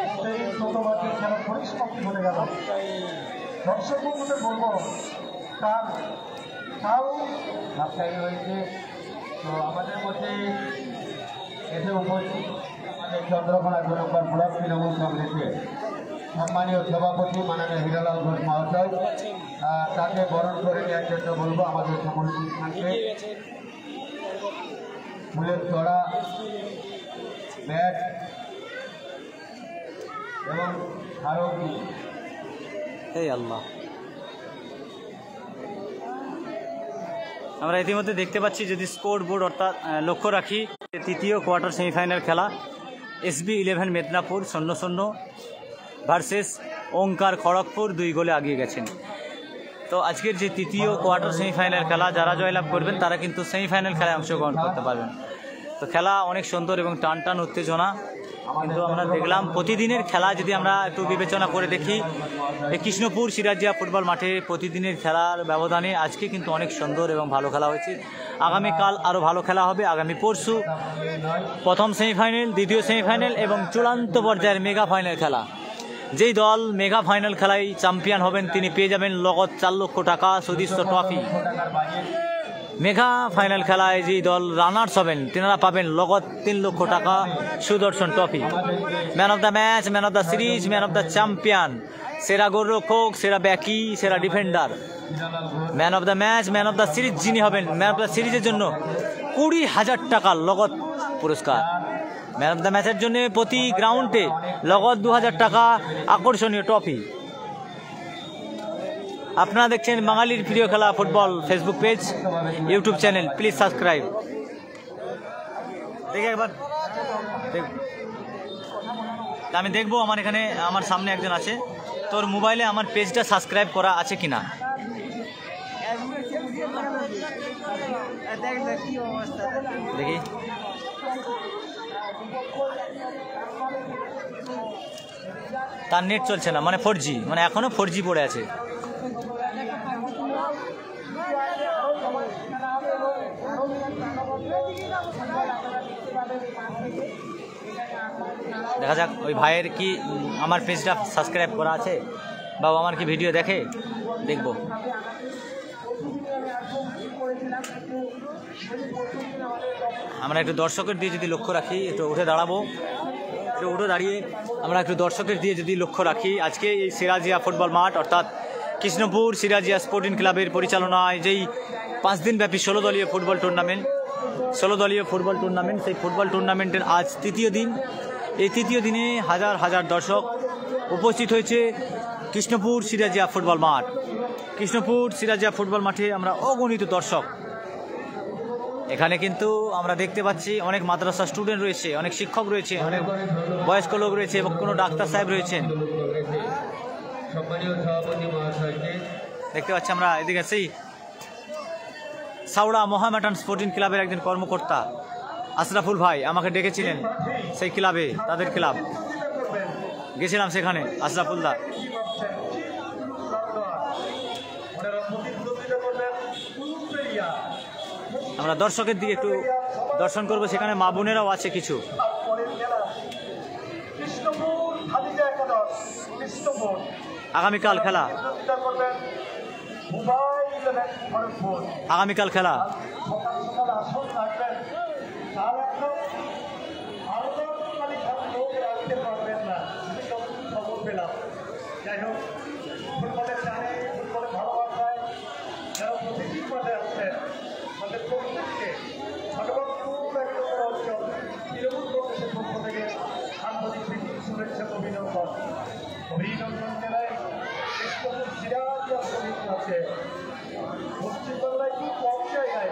দর্শক বন্ধুদের বলবো কাল রাজশাহী হয়েছে, তো আমাদের মধ্যে এসে উপস্থিত আমাদের চন্দ্রকোনা 2 নম্বর ব্লক তৃণমূল কংগ্রেসের সম্মানীয় সভাপতি মাননীয় হীরালাল ঘোষ মহাশয়, তাকে বরণ করে নেওয়ার জন্য বলবো আমাদের সকল অনুষ্ঠানকে ফুলের চড়া, ব্যাট এবং স্মারক দিয়ে। এই আল্লাহ, আমরা ইতিমধ্যে দেখতে পাচ্ছি, যদি স্কোর বোর্ড অর্থাৎ লক্ষ্য রাখি, 3য় কোয়ার্টার সেমিফাইনাল খেলা SB11 মেদিনীপুর 0-0 ভার্সেস ওঙ্কার খড়গপুর 2 গোলে আগিয়ে গেছেন। তো আজকের যে 3য় কোয়ার্টার সেমিফাইনাল খেলা, যারা জয়লাভ করবেন তারা কিন্তু সেমিফাইনাল খেলায় অংশগ্রহণ করতে পারবেন। তো খেলা অনেক সুন্দর এবং টান টান উত্তেজনা কিন্তু আমরা দেখলাম। প্রতিদিনের খেলা যদি আমরা একটু বিবেচনা করে দেখি, এই কৃষ্ণপুর সিরাজিয়া ফুটবল মাঠে প্রতিদিনের খেলার ব্যবধানে আজকে কিন্তু অনেক সুন্দর এবং ভালো খেলা হয়েছে। আগামীকাল আরও ভালো খেলা হবে। আগামী পরশু প্রথম সেমিফাইনাল, দ্বিতীয় সেমিফাইনাল এবং চূড়ান্ত পর্যায়ের মেগা ফাইনাল খেলা। যেই দল মেগা ফাইনাল খেলায় চ্যাম্পিয়ন হবেন তিনি পেয়ে যাবেন নগদ 4 লক্ষ টাকা সদস্য ট্রফি। মেগা ফাইনাল খেলায় যেই দল রানার্স হবেন তেনারা পাবেন নগদ 3 লক্ষ টাকা Sudarshan trophy. Man of the match, man of the series, man of the champion, সেরা গোলরক্ষক, সেরা ব্যাকি, সেরা defender, man of the match, man of the series যিনি হবেন, ম্যান অফ দ্য সিরিজের জন্য 20,000 টাকা নগদ পুরস্কার। ম্যান অফ দ্য ম্যাচের জন্য প্রতি গ্রাউন্ডে নগদ 2,000 টাকা আকর্ষণীয় ট্রফি। আপনারা দেখছেন বাঙালির প্রিয় খেলা football Facebook page, YouTube channel, please subscribe. দেখে একবার আমি দেখবো আমার এখানে আমার সামনে একজন আছে, তোর মোবাইলে আমার পেজটা সাবস্ক্রাইব করা আছে কিনা। দেখি তার নেট চলছে না, মানে 4G, মানে এখনো 4G পড়ে আছে। দেখা যাক ওই ভাইয়ের কি আমার পেজটা সাবস্ক্রাইব করা আছে, বা আমার কি ভিডিও দেখে, দেখবো। আমরা একটু দর্শকের দিয়ে যদি লক্ষ্য রাখি, একটু উঠে দাঁড়াবো, একটু উঠে দাঁড়িয়ে আমরা একটু দর্শকের দিয়ে যদি লক্ষ্য রাখি, আজকে এই সিরাজিয়া ফুটবল মাঠ অর্থাৎ কৃষ্ণপুর সিরাজিয়া স্পোর্টিং ক্লাবের পরিচালনায় যেই 5 দিনব্যাপী 16 দলীয় ফুটবল টুর্নামেন্ট, সেই ফুটবল টুর্নামেন্টের আজ তৃতীয় দিন। এই তৃতীয় দিনে হাজার হাজার দর্শক উপস্থিত হয়েছে কৃষ্ণপুর সিরাজিয়া ফুটবল মাঠ। কৃষ্ণপুর সিরাজিয়া ফুটবল মাঠে আমরা অগণিত দর্শক। এখানে কিন্তু আমরা দেখতে পাচ্ছি অনেক মাদ্রাসা স্টুডেন্ট রয়েছে, অনেক শিক্ষক রয়েছে, অনেক বয়স্ক লোক রয়েছে এবং কোনো ডাক্তার সাহেব রয়েছেন। দেখতে পাচ্ছি আমরা এদিকে সেই সাউড়া মোহামেডান স্পোর্টিং ক্লাবের একজন কর্মকর্তা আশরাফুল ভাই আমাকে ডেকেছিলেন সেই ক্লাবে, তাদের ক্লাব গেছিলাম সেখানে। আশরাফুল দা, আমরা দর্শকের দিকে একটু দর্শন করবো, সেখানে মা বোনেরাও আছে কিছু। আগামীকাল খেলা, আগামীকাল খেলা। যাই হোক, ফুটবলের টানে, ফুটবলের ভালোবাসায় যারা প্রতিদিন মাঠে আসছেন, তাদের প্রত্যেককে ভগবানপুর একদম অঞ্চল তৃণমূল কংগ্রেসের পক্ষ থেকে আন্তরিক শুভেচ্ছা অভিনন্দন জানায়। কৃষ্ণপুর সিরাজিয়া শহীদ আছে পশ্চিমবাংলায় কি কম জায়গায়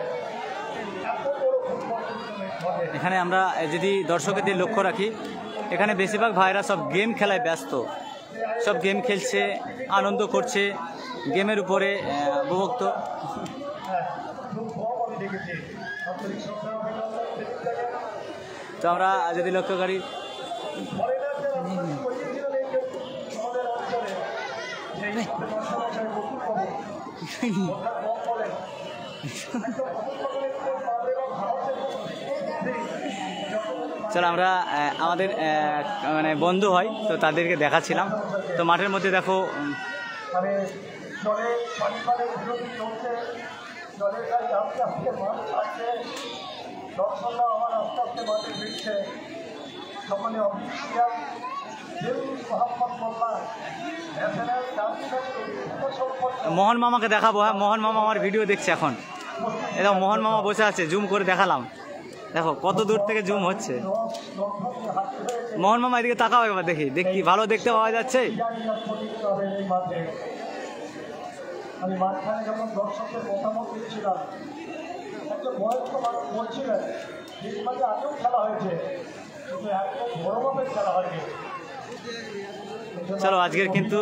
এত বড় ফুটবল টুর্নামেন্ট হবে। এখানে আমরা যদি দর্শকদের লক্ষ্য রাখি, এখানে বেশিরভাগ ভাইরা সব গেম খেলায় ব্যস্ত, সব গেম খেলছে, আনন্দ করছে, গেমের উপরে বিভক্ত। তো আমরা যদি লক্ষ্য করি, চলো আমরা আমাদের মানে বন্ধু হয় তো তাদেরকে দেখাচ্ছিলাম। তো মাঠের মধ্যে দেখো মানে জলে পানিপাড়ের বিরোধী চলছে, জলের গাড়ি আস্তে আস্তে মাঠ ছাড়ছে, দর্শকরা আমার আস্তে আস্তে মাঠে ফিরছে। সকলে অফিসিয়াল মোহাম্মদ মোল্লা ন্যাশনাল মোহন মামাকে দেখাবো। হ্যাঁ, মোহন মামা আমার ভিডিও দেখছে এখন। এরকম মোহন মামা বসে আছে, জুম করে দেখালাম, দেখো কত দূর থেকে জুম হচ্ছে। মোহন মামা এদিকে তাকাও একবার, দেখি দেখি ভালো দেখতে পাওয়া যাচ্ছে। আমি মাঝখানে যখন দর্শকদের মতামত দিচ্ছিলাম, একটা বয়স্ক মানুষ বলছিলেন যে মাঝে আগেও খেলা হয়েছে, কিন্তু একদম বড় মাপের খেলা হয়নি। চলো আজকের কিন্তু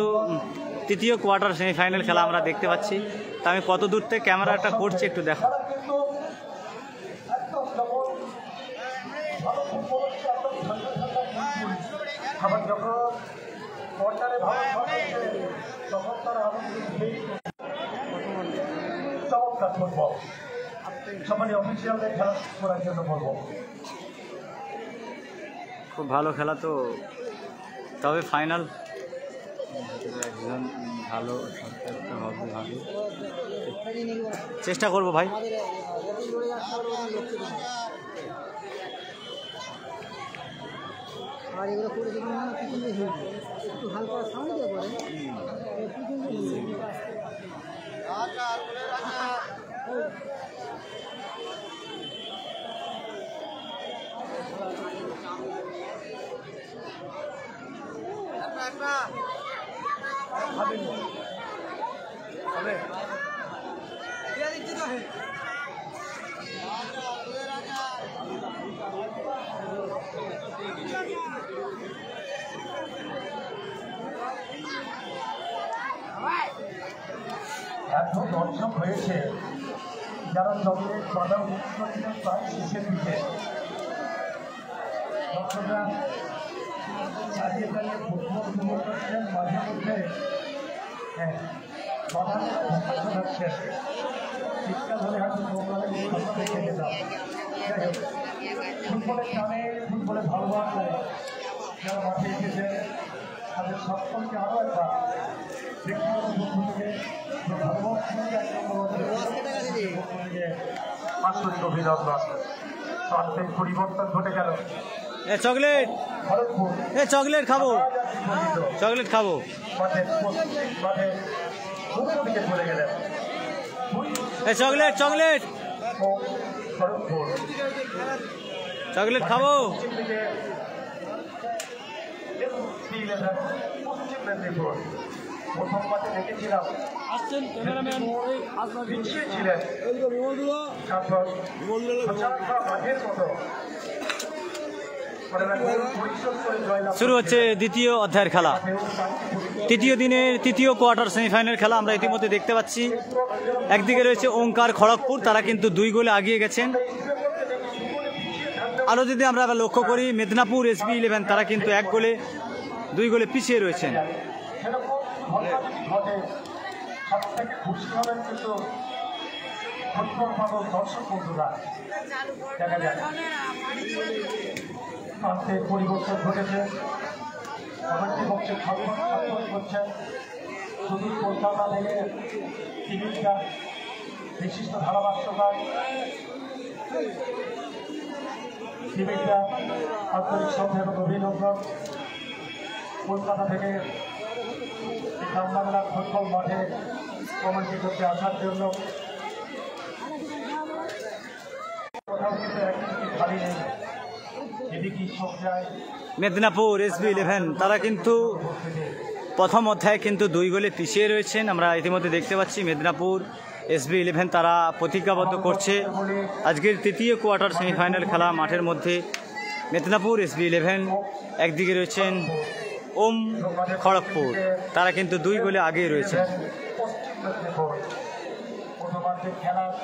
তৃতীয় কোয়ার্টার সেমিফাইনাল খেলা আমরা দেখতে পাচ্ছি। তা আমি কত দূর থেকে ক্যামেরাটা করছি একটু দেখো। কিন্তু একদম যেমন ভালো ফুটবল হচ্ছে, একদম ঠান্ডা ঠান্ডা আবার যখন কোয়ার্টারে ভালো হচ্ছে তখন তার আনন্দ চমৎকার ফুটবল। সবাই অফিসিয়ালদের খেলা করার জন্য বলবো, খুব ভালো খেলা। তো তবে ফাইনাল একজন ভালো হবে, ভালো চেষ্টা করবো ভাই। আর এগুলো করে দেখুন না, একটু হালকা সাউন্ড দিয়ে করে এত দর্শক হয়েছে যারা চকলেট বাদাম ছিলেন প্রায় শেষের দিকে দর্শকরা দাঁড়িয়ে দাঁড়িয়ে ফুটবল উপভোগ করছেন মাঝে মধ্যে বাদাম শোনাচ্ছেন শীতকাল হলে হয়তো প্রোগ্রামে আমরা দেখে যেতাম। যাই হোক, ফুটবলের টানে ফুটবলে ভালোবাসায় যারা মাঠে এসেছে তাদের সকলকে আরও একবার ব্যক্তিগত পক্ষ থেকে আন্তরিক অভিনন্দন। প্রান্তের পরিবর্তন ঘটে গেল। চকলেট চকলেট খাবো, চকলেট খাবো। দিকে চলে গেলেন চকলেট চকলেট চকলেট খাবো। পশ্চিম মেদিনীপুর প্রথম মাঠে দেখেছিলাম পিছিয়ে ছিলেন মাঠের মতো শুরু হচ্ছে দ্বিতীয় অধ্যায়ের খেলা, তৃতীয় দিনের তৃতীয় কোয়ার্টার সেমিফাইনাল খেলা আমরা ইতিমধ্যে দেখতে পাচ্ছি। একদিকে রয়েছে ওঙ্কার খড়গপুর, তারা কিন্তু 2 গোলে এগিয়ে গেছেন। আরও যদি আমরা লক্ষ্য করি মেদিনীপুর SB11 তারা কিন্তু 2 গোলে পিছিয়ে রয়েছেন। সব থেকে খুশি হবেন কিন্তু ফুটবল পাগল দর্শক বন্ধুরা। দেখা যায় প্রান্তের পরিবর্তন ঘটেছে, কমেন্ট্রি বক্সে খবর করছেন শুধু কলকাতা থেকে টিভিটা বিশিষ্ট ধারাভাষ্যকার টিভিটা আন্তরিক শ্রদ্ধা এবং অভিনন্দন। কলকাতা থেকে গ্রাম বাংলার ফুটবল মাঠে কমেন্ট্রি করতে আসার জন্য কোথাও কিন্তু একদিন খালি নেই, এদিকে সব যায়। মেদিনীপুর SB11 তারা কিন্তু প্রথম অধ্যায়ে কিন্তু 2 গোলে পিছিয়ে রয়েছেন। আমরা ইতিমধ্যে দেখতে পাচ্ছি মেদিনীপুর SB11 তারা প্রতিজ্ঞাবদ্ধ করছে আজকের তৃতীয় কোয়ার্টার সেমিফাইনাল খেলা মাঠের মধ্যে। মেদিনীপুর SB11 একদিকে রয়েছেন ওম খড়গপুর, তারা কিন্তু 2 গোলে আগেই রয়েছে।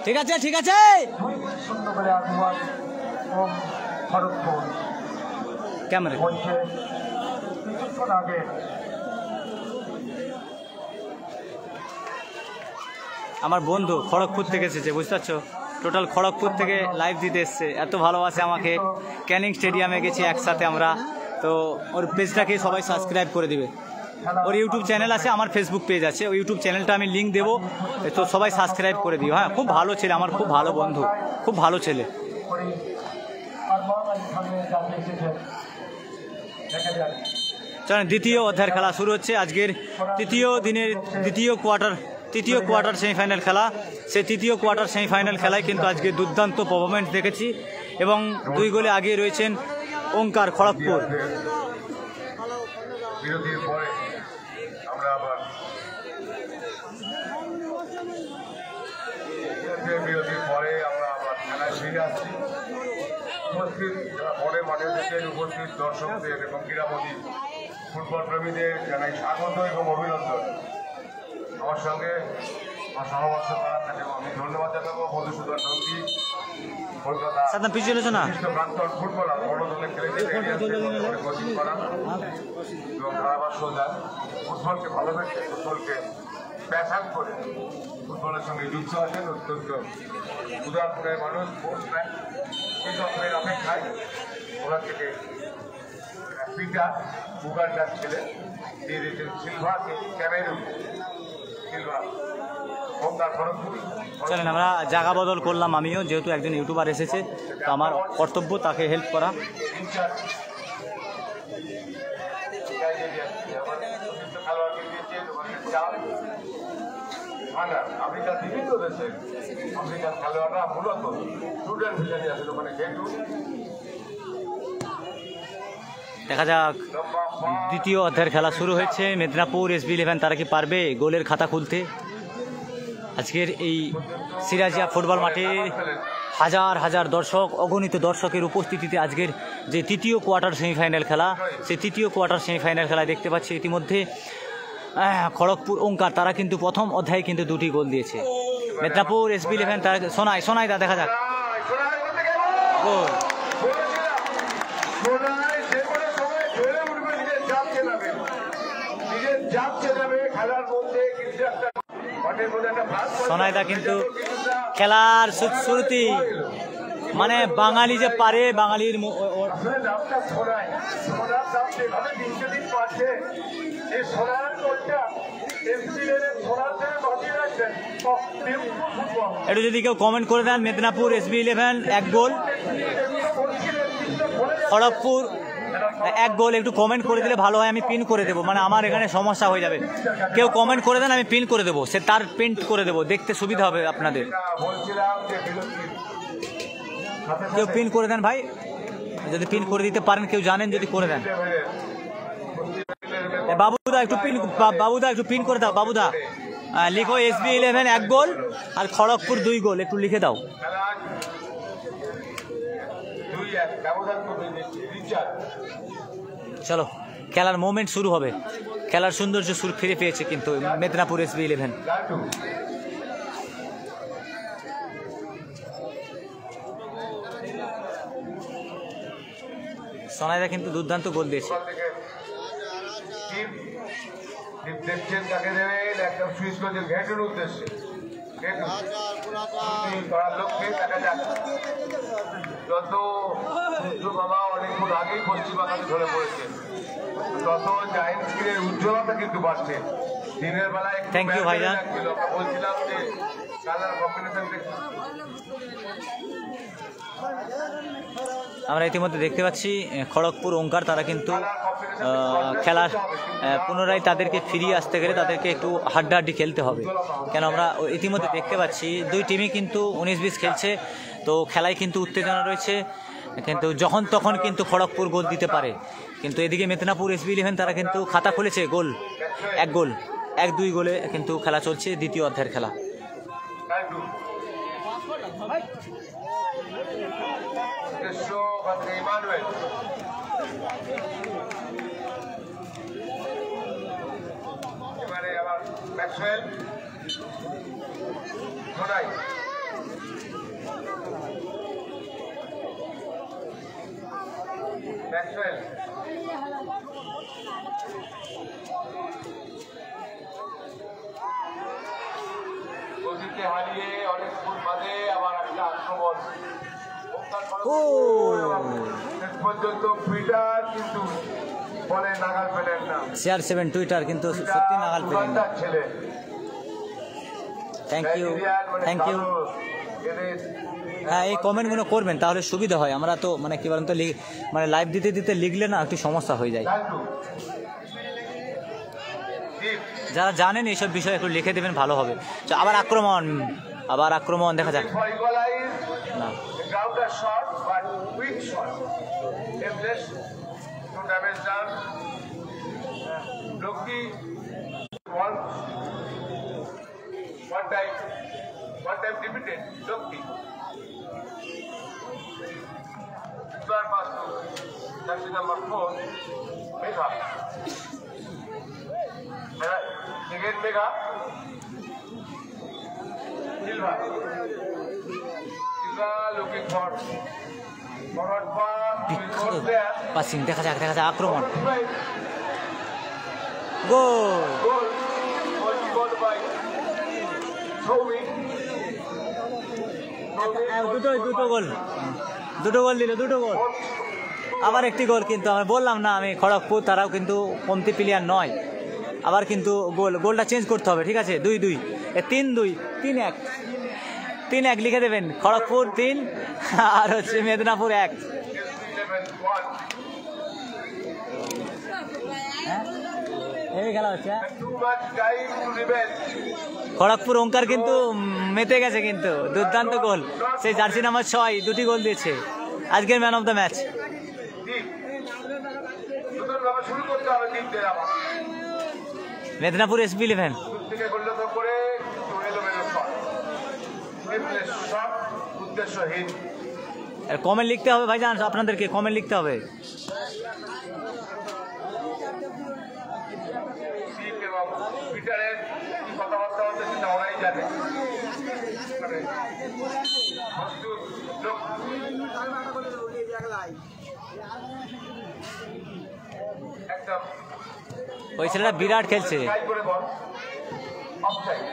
ঠিক আছে ঠিক আছে। ক্যামেরা আমার বন্ধু খড়গপুর থেকে এসেছে, বুঝতে পারছো, টোটাল খড়গপুর থেকে লাইভ দিতে এসছে। এত ভালোবাসে আমাকে। ক্যানিং স্টেডিয়ামে গেছি একসাথে আমরা, তো ওর পেজটাকে সবাই সাবস্ক্রাইব করে দিবে। ওর ইউটিউব চ্যানেল আছে, আমার ফেসবুক পেজ আছে, ওই ইউটিউব চ্যানেলটা আমি লিঙ্ক দেবো, তো সবাই সাবস্ক্রাইব করে দিও। হ্যাঁ, খুব ভালো ছেলে, আমার খুব ভালো বন্ধু, খুব ভালো ছেলে। চলেন দ্বিতীয় অধ্যায়ের খেলা শুরু হচ্ছে। আজকের তৃতীয় দিনের তৃতীয় কোয়ার্টার সেমিফাইনাল খেলা। সেই তৃতীয় কোয়ার্টার সেমিফাইনাল খেলায় কিন্তু আজকে দুর্দান্ত পারফরমেন্স দেখেছি এবং 2 গোলে আগিয়ে রয়েছেন ওঙ্কার খড়গপুর। বিরতির পরে আমরা আবার খেলায় ফিরে আসছি। উপস্থিত পরে মাঠে থেকে উপস্থিত দর্শকদের এবং ক্রীড়ামোদী ফুটবল প্রেমীদের জানাই স্বাগত এবং অভিনন্দন। আমার সঙ্গে আমার সহবাস করার কাছে আমি ধন্যবাদ জানাবো মধুসূদন নন্দী, কলকাতা প্রাক্তন ফুটবলার, বড় দলে খেলেছে কোচিং করা এবং ধারাভাষ্য দেন। ফুটবলকে ভালোবেসে ফুটবলকে প্যাশন করে ফুটবলের সঙ্গে যুক্ত আছেন অত্যন্ত উদারপুরের মানুষ। স্পোর্টসম্যান কৃষকের অপেক্ষায় ওরা থেকে পিটা উগান্ডার ছেলে দিয়ে দিয়েছেন সিলভাকে, ক্যামেরুন সিলভা। চলেন আমরা জায়গা বদল করলাম, আমিও যেহেতু একজন ইউটিউবার এসেছে, তো আমার কর্তব্য তাকে হেল্প করা। আফ্রিকার বিভিন্ন দেশে আফ্রিকার খেলোয়াড়রা মূলত স্টুডেন্ট ভিসাতে আসেন ওখানে যেহেতু। দেখা যাক দ্বিতীয় অধ্যায়ের খেলা শুরু হয়েছে। মেদিনীপুর SB11 তারা কি পারবে গোলের খাতা খুলতে? আজকের এই সিরাজিয়া ফুটবল মাঠে হাজার হাজার দর্শক, অগণিত দর্শকের উপস্থিতিতে আজকের যে তৃতীয় কোয়ার্টার সেমিফাইনাল খেলা, সেই তৃতীয় কোয়ার্টার সেমিফাইনাল খেলা দেখতে পাচ্ছি ইতিমধ্যে খড়গপুর ওঙ্কার তারা কিন্তু প্রথম অধ্যায়ে কিন্তু 2টি গোল দিয়েছে। মেদিনীপুর SB11 তারা সোনাই দা দেখা যাক গোল। সোনাইদা কিন্তু খেলার শুরুতেই মানে বাঙালি যে পারে, বাঙালির একটু যদি কেউ কমেন্ট করে দেন, মেদিনীপুর SB11 1 গোল, খড়গপুর 1 গোল, একটু কমেন্ট করে দিলে ভালো হয়, আমি পিন করে দেবো, মানে আমার এখানে সমস্যা হয়ে যাবে। কেউ কমেন্ট করে দেন, আমি পিন করে দেবো, সে তার প্রিন্ট করে দেবো, দেখতে সুবিধা হবে আপনাদের। কেউ পিন করে দেন ভাই, যদি পিন করে দিতে পারেন, কেউ জানেন যদি করে দেন। বাবুদা একটু পিন করে দাও। বাবুদা লিখো SB11 1 গোল আর খড়গপুর 2 গোল, একটু লিখে দাও। চলো খেলার মোমেন্ট শুরু হবে, খেলার সৌন্দর্য ফিরে পেয়েছে কিন্তু মেদিনীপুর SB11। সোনাইদা কিন্তু দুর্দান্ত গোল দিয়েছে। দেখছেন তাকে দেবেন একদম সুইচ করছে ঘেটের উদ্দেশ্যে, করার লক্ষ্যে দেখা যাক যত সূর্য বাবা অনেকক্ষণ আগেই পশ্চিম আকাশে ধরে পড়েছে, তত জায়েন্ট স্ক্রিনের উজ্জ্বলতা কিন্তু বাড়ছে। দিনের বেলায় থ্যাংক ইউ ভাইজান। বলছিলাম যে কালার কম্বিনেশন আমরা ইতিমধ্যে দেখতে পাচ্ছি খড়গপুর ওঙ্কার তারা কিন্তু খেলার পুনরায় তাদেরকে ফিরিয়ে আসতে গেলে তাদেরকে একটু হাড্ডাহাড্ডি খেলতে হবে, কেন আমরা ইতিমধ্যে দেখতে পাচ্ছি 2 টিমই কিন্তু 19-20 খেলছে, তো খেলায় কিন্তু উত্তেজনা রয়েছে, কিন্তু যখন তখন কিন্তু খড়গপুর গোল দিতে পারে। কিন্তু এদিকে মেদিনীপুর SB11 তারা কিন্তু খাতা খুলেছে, গোল 1 গোল 1-2 গোলে কিন্তু খেলা চলছে, দ্বিতীয় অধ্যায়ের খেলা। এবারে আবার ম্যাক্সওয়েল সোনাই ম্যাক্সওয়েল গতিকে হারিয়ে অনেকক্ষণ বাদে আবার একটা আক্রমণ পর্যন্ত টুইটার কিন্তু বলে নাগাল পেলেন না, CR7 টুইটার কিন্তু সত্যি নাগাল পেলেন না। Thank you. হ্যাঁ, এই কমেন্টগুলো করবেন তাহলে সুবিধা হয়, আমরা তো মানে কি বলেন তো মানে লাইভ দিতে লিখলে না একটু সমস্যা হয়ে যায়। যারা জানেন এইসব বিষয়ে একটু লিখে দেবেন, ভালো হবে। আবার আক্রমণ দেখা যাক না। One time defeated, Lokti. Pass to that's number 4, Megha. Again Megha. Silva looking for forward pass. Passing দেখা যাক আক্রমণ, গোল by Toby. দুটো গোল দিল, আবার একটি গোল। কিন্তু আমি বললাম না, আমি খড়গপুর তারাও কিন্তু কমতি প্লেয়ার নয়, আবার কিন্তু গোলটা চেঞ্জ করতে হবে, ঠিক আছে? 2-2 3-2 3-1 লিখে দেবেন। খড়গপুর 3 আর হচ্ছে মেদিনীপুর 1। এই খেলা হচ্ছে খড়গপুর ওঙ্কার কিন্তু মেতে গেছে, কিন্তু দুর্দান্ত গোল, সেই জার্সি নাম্বার 6 2টি গোল দিয়েছে, আজকের man of the match. Medinipur SB11 উদ্দেশ্যহীন। কমেন্ট লিখতে হবে ভাইজান, আপনাদেরকে কমেন্ট লিখতে হবে। শিখ এবং পিটারের কি কথাবার্তা হচ্ছে সেটা ওরাই জানে। মানে প্রস্তুত লোক একদম ওই ছেলেটা বিরাট খেলছে, ট্রাই করে বল অফসাইড।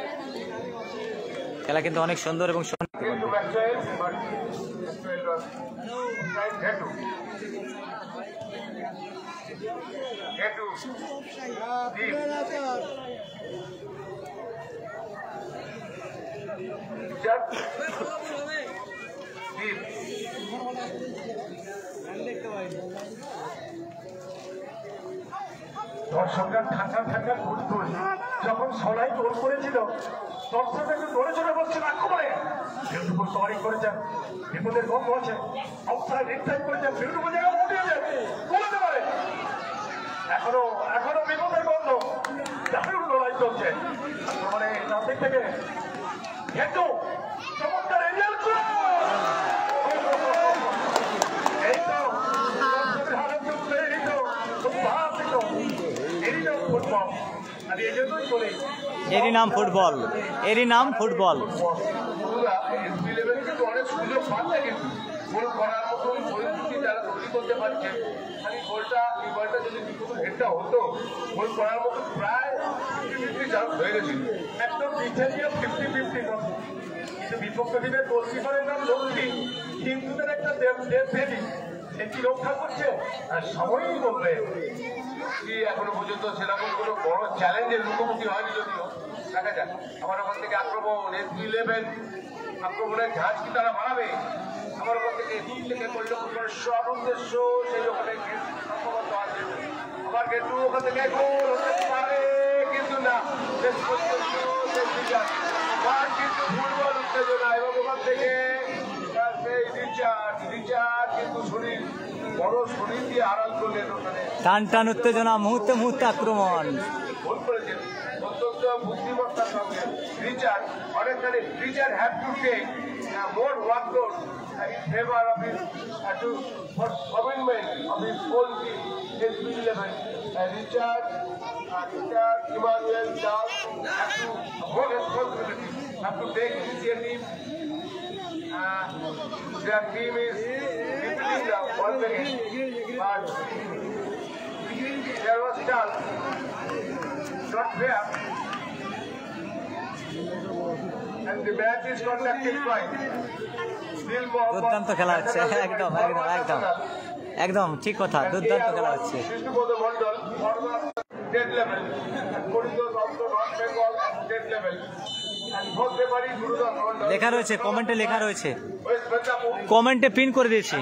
খেলা কিন্তু অনেক সুন্দর এবং কিন্তু ম্যাকসওয়েল বাট ম্যাকসওয়েল অফসাইড। হেটু হেটু ডিপ জাস্ট ডিপ দর্শকরা ঠান্ডা ঠান্ডা ঘুরতুন যখন সোনাই গোল করেছিল, দর্শকরা একটু নড়ে চড়ে বসছেন আক্রমণে। বিউটিফুল কভারিং করেছেন, বিপদের গন্ধ আছে, অফসাইড রিটাইম করেছেন, বিউটিফুল জায়গা উঠিয়েছেন, বলতে পারে এখনো এখনো বিপদের গন্ধ। দারুণ লড়াই চলছে মানে নাসিক থেকে হেটু চমৎকার এরিয়াল গোল। এই তো দর্শকের হারের জন্য এই তো ভাবিত এরই নাম ফুটবল। আর এই জন্যই বলি এরই নাম ফুটবল, এরই নাম ফুটবল। এসপি11 কিন্তু অনেক সুযোগ পাচ্ছে, কিন্তু গোল করার মতন পরিস্থিতি যারা তৈরি করতে পারছে। খালি এই বলটা যদি বিপুল হেডটা হতো, গোল করার মতো প্রায় 50-50 চান্স হয়ে গেছিল। একদম পিঠে দিয়ে 50-50 কিন্তু বিপক্ষ টিমের গোলকিপারের নাম লক্ষ্মী, কিন্তু তার একটা দেব দেবী সে কি রক্ষা করছে আর সময়ই বলবে। কি এখনো পর্যন্ত সেরকম কোনো বড় চ্যালেঞ্জের মুখোমুখি হয়নি, যদিও দেখা যাক। আমার ওখান থেকে আক্রমণ এসপি11 আক্রমণের ঝাঁজ কি তারা বাড়াবে? আমার ওখান থেকে দূর থেকে পরিলক্ষণ করার সব উদ্দেশ্য সেই ওখানে সম্ভবত আছে। আবার গেটু ওখান থেকে গোল হতে পারে, কিন্তু না, শেষ পর্যন্ত কিন্তু ফুটবল উত্তেজনা। এবং ওখান থেকে সেই রিচার্ড কিন্তু শরীর বড় শরীর দিয়ে আড়াল করলেন ওখানে। টান টান উত্তেজনা, মুহূর্তে মুহূর্তে আক্রমণ। গোল করেছেন অত্যন্ত বুদ্ধিমত্তার সঙ্গে রিচার্ড। অনেকখানি Richard have to take more workload in favor of his commitment of his whole team, SB11. Richard, Emmanuel, Charles have to more responsibility, have to take initiative. Their team is repeating the once again, but there was chance, not fair, and the match is conducted twice. দুর্দান্ত খেলা হচ্ছে, একদম একদম একদম একদম ঠিক কথা, দুর্দান্ত খেলা হচ্ছে। লেখা রয়েছে কমেন্টে, লেখা রয়েছে কমেন্টে, পিন করে দিয়েছি।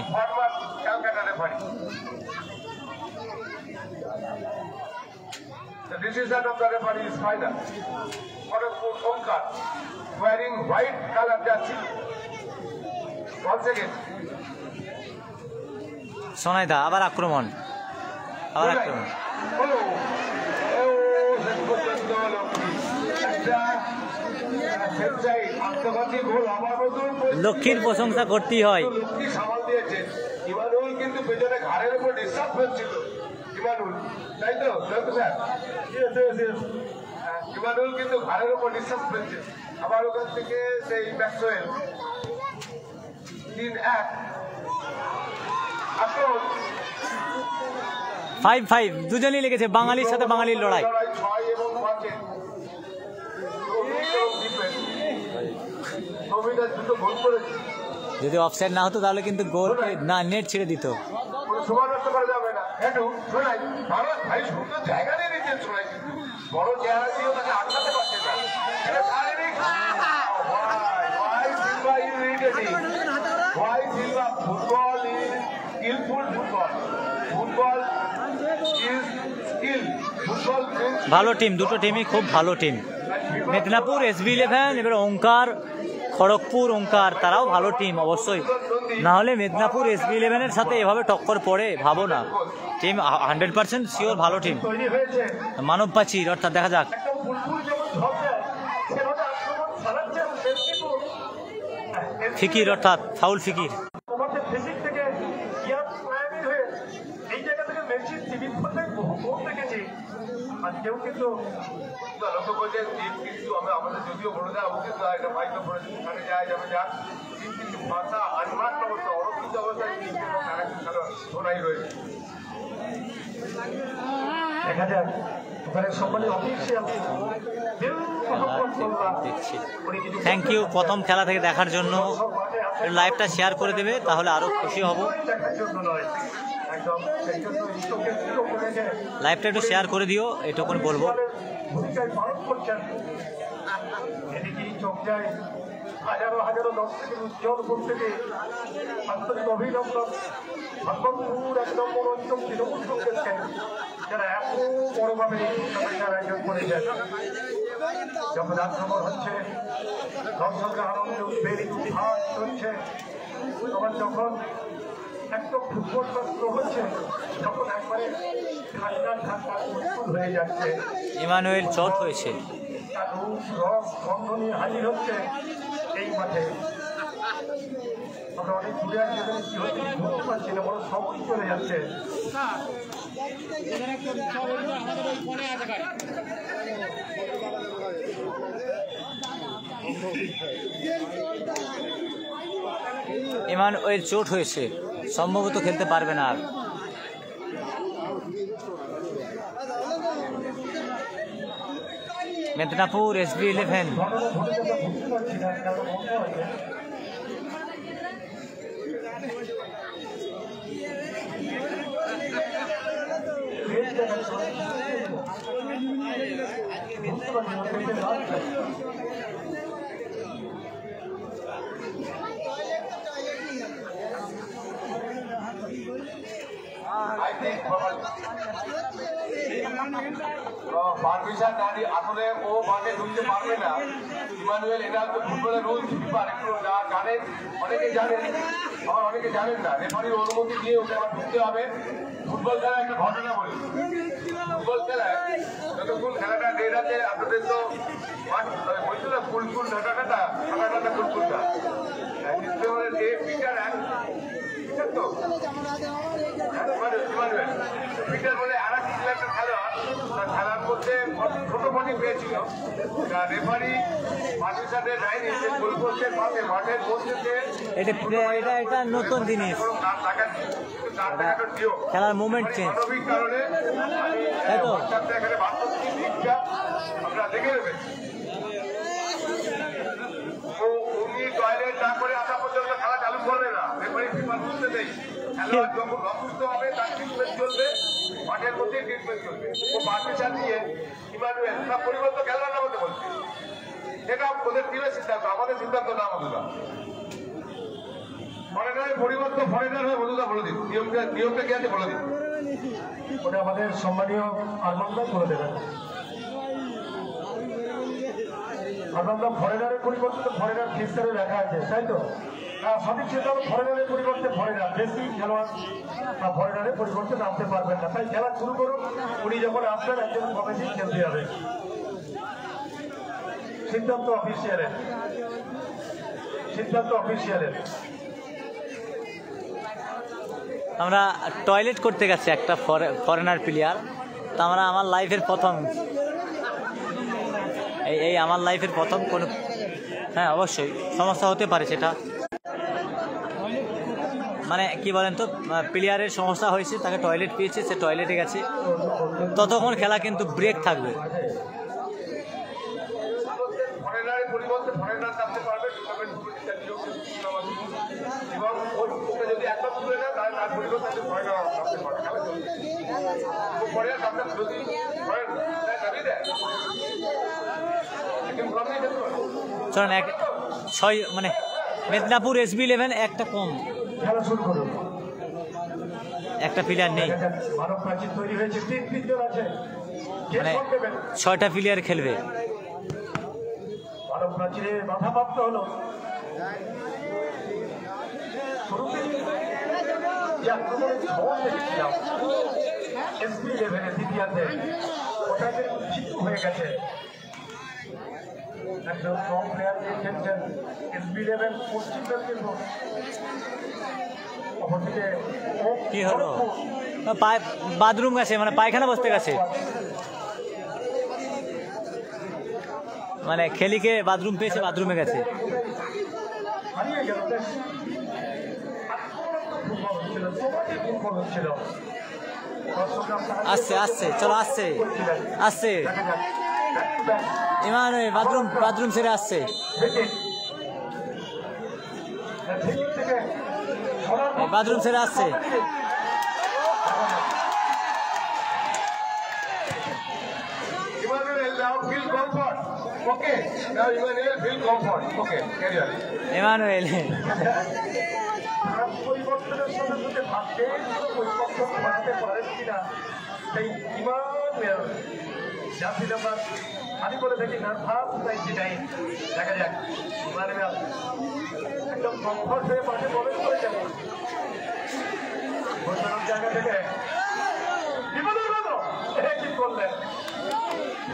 The decision of the referee is final. Kharagpur Omkar wearing white color jersey. Once again. সোনাইদা আবার আক্রমণ, আবার আক্রমণ। লক্ষ্মীর প্রশংসা করতেই হয়। লক্ষ্মী সামাল দিয়েছে। ইমানুল কিন্তু পেছনে ঘাড়ের উপর ডিস্টার্ব হচ্ছিল। ইমানুল, তাই তো স্যার? ইমানুল কিন্তু ঘাড়ের উপর ডিস্টার্ব হচ্ছে। আবার ওখান থেকে সেই ম্যাক্সওয়েল 3-1 আক্রমণ 5-5 দুজনেই লেগেছে, বাঙালির সাথে বাঙালির লড়াই। 6 এবং 5-এ দুটো গোল করেছে। যদি অফসাইড না হতো তাহলে কিন্তু গোল না, নেট ছেড়ে দিত। সময় নষ্ট করা যাবে না। হেটু শোনাই ভালো ভাই, সুন্দর জায়গা নিয়ে নিচ্ছেন শোনাই, কিন্তু বড় চেহারা দিয়েও তাকে আটকাতে পারছে না। এটা শারীরিক football is skillful, football is skill, football ভালো টিম, দুটো টিমই খুব ভালো টিম। মেদিনীপুর SB11 এবার ওঙ্কার, খড়গপুর ওঙ্কার, তারাও ভালো টিম অবশ্যই। না হলে মেদিনীপুর SB11 এর সাথে এভাবে টক্কর পড়ে ভাবো না। টিম 100% শিওর ভালো টিম। মানব পাচির অর্থাৎ দেখা যাক। ফিকির অর্থাৎ ফাউল ফিকির। তোমাদের ফিজিক থেকে ইয়ার মায়ামির হয়ে এই জায়গা থেকে মেসি টিভির ফলে বহু গোল দেখেছি। আজকেও কিন্তু লক্ষ্য করছেন টিম কিন্তু আমরা আমাদের যদিও বলে দেয় আমাকে একটা ফাইট করে সেখানে যায় যাবে যাক টিম কিন্তু মাথা আনমাত্র অবস্থা অরক্ষিত অবস্থায় টিম এবং তারা কিন্তু ধরাই রয়েছে। দেখা যাক ওখানে সম্মানিত অফিসিয়াল দেখছি। থ্যাংক ইউ প্রথম খেলা থেকে দেখার জন্য। লাইভটা শেয়ার করে দেবে তাহলে আরও খুশি হব। লাইভটা একটু শেয়ার করে দিও, এটুকু বলবো। ভূমিকায় পালন করছেন। এদিকেই চোখ যায় হাজারো হাজারো দর্শকের উজ্জ্বল মুখ থেকে আন্তরিক অভিনন্দন ভাগবতপুর 1 নম্বর অঞ্চল তৃণমূল কংগ্রেসকে যারা এত বড়ভাবে এই টুর্নামেন্টের আয়োজন করেছেন। যখন আক্রমণ হচ্ছে দর্শকরা আনন্দে উদ্বেলিত ভাগ চলছে, তখন যখন একদম ফুটবল শাস্ত্র হচ্ছে তখন একবারে ঠান্ডা ঠান্ডা উৎফুল হয়ে যাচ্ছে। ইমানুয়েল চোট হয়েছে, রস গন্ধ নিয়ে হাজির হচ্ছে এই মাঠে। আমরা অনেক দূরে আছি, কি হচ্ছে বুঝতে পারছি না, বড় সব চলে যাচ্ছে। ইমানুয়েল চোট হয়েছে, সম্ভবত খেলতে পারবে না আর। মেদিনীপুর SB11 পারমিশন দাঁড়িয়ে আসলে ও মাঠে ঢুকতে পারবে না। ইমানুয়েল এটা হচ্ছে ফুটবলের রুল, কিপার একটু যা জানেন, অনেকে জানেন আবার অনেকে জানেন না। রেফারির অনুমতি দিয়ে ওকে আবার ঢুকতে হবে। ফুটবল খেলার একটা ঘটনা বলি, ফুটবল খেলায় যতক্ষণ খেলাটা ডেট আছে আপনাদের তো বলছিল না ফুলফুল ঢাকা ঢাকা ঢাকা ঢাকা ফুলফুলটা তো পিটার বলে আর একটা খেলোয়াড় খেলার মধ্যে ছোট বডি পেয়েছিল। রেফারি মাঠের সাথে যায়নি, যে গোলপোস্টের পাশে মাঠের মধ্যে এটা নতুন জিনিস, খেলার মুভমেন্ট চেঞ্জ। মানবিক কারণে আমি এখানে বাস্তবিক দিকটা আপনারা দেখে নেবেন। উনি টয়লেট না করে আসা পর্যন্ত খেলা চালু করবে না। রেফারি ফিফার বুঝতে দেয় খেলোয়াড় যখন অসুস্থ হবে তার ট্রিটমেন্ট চলবে, মাঠের মধ্যেই ট্রিটমেন্ট চলবে। ও পারমিশন দিয়ে ইমানুয়েল তার পরিবর্তন খেলোয়াড় না বলতে বলছে, সেটা ওদের টিমের সিদ্ধান্ত, আমাদের সিদ্ধান্ত না। মধুদা ফরেনারের পরিবর্তন ফরেনার হয়ে মধুদা বলে দিন, নিয়মটা কি আছে বলে দিন। ওটা আমাদের সম্মানীয় আনন্দ করে দেবেন। আনন্দ ফরেনারের পরিবর্তে ফরেনার ফিক্সারে লেখা আছে, তাই তো? সঠিক সেটা ফরেনারের পরিবর্তে ফরেনার, বেশি খেলোয়াড় বা ফরেনারের পরিবর্তে নামতে পারবেন না। তাই খেলা শুরু করুন, উনি যখন আসবেন একজন কমিটি খেলতে হবে। সিদ্ধান্ত অফিসিয়ালের, সিদ্ধান্ত অফিসিয়ালের। আমরা টয়লেট করতে গেছি একটা ফরেনার প্লেয়ার, তো আমরা আমার লাইফের প্রথম এই আমার লাইফের প্রথম কোনো, হ্যাঁ অবশ্যই সমস্যা হতে পারে সেটা, মানে কি বলেন তো, প্লেয়ারের সমস্যা হয়েছে, তাকে টয়লেট পেয়েছে, সে টয়লেটে গেছে, ততক্ষণ খেলা কিন্তু ব্রেক থাকবে। ফরেনারের পরিবর্তে ফরেনার নামতে পারবে এবং ওই যদি একদম তুলে নেয় তাহলে তার পরিবর্তে ফরেনার নামতে পারবে। খেলা চলছে, ফরেনার নামতে যদি নামিয়ে দেয় চলেন এক 6 মানে মেদিনীপুর SB11 একটা কম, খেলা শুরু করুন। একটা প্লেয়ার নেই, মানব প্রাচীর তৈরি হয়েছে, 3 পিচর আছে, মানে 6টা প্লেয়ার খেলবে। মানব প্রাচীরে বাধাপ্রাপ্ত হলো। শুরুতে যে আক্রমণের খবর দেখেছিলাম SB11 দ্বিতীয়ার্ধে, ওটাকে উচ্ছিন্ন হয়ে গেছে। একজন স্ট্রং প্লেয়ার দিয়ে খেলছেন SB11 পশ্চিম মেদিনীপুর। অপরদিকে কি হলো? বাথরুম গেছে, মানে পায়খানা বসতে গেছে, মানে খেলিকে বাথরুম পেয়েছে, বাথরুমে গেছে। হারিয়ে গেল বেশ ফুটবল হচ্ছিল, সবাই ফুটবল হচ্ছিল। আসছে আসছে, চলো আসছে আসছে, ইমান বাথরুম ছেড়ে আসছে, বাথরুম ছেড়ে আসছে। ইমানুয়েল পরিবর্তনের সাথে সাথে ভাবতে পরিবর্তন ঘটাতে পারেন কিনা সেই ইমানুয়েল জাতি আমরা আমি বলে থাকি নার্ভাস সেটাই দেখা যাক। ইমানুয়েল একদম কমফর্ট হয়ে মাঠে প্রবেশ করে যাবে বসানোর জায়গা থেকে। কি করলেন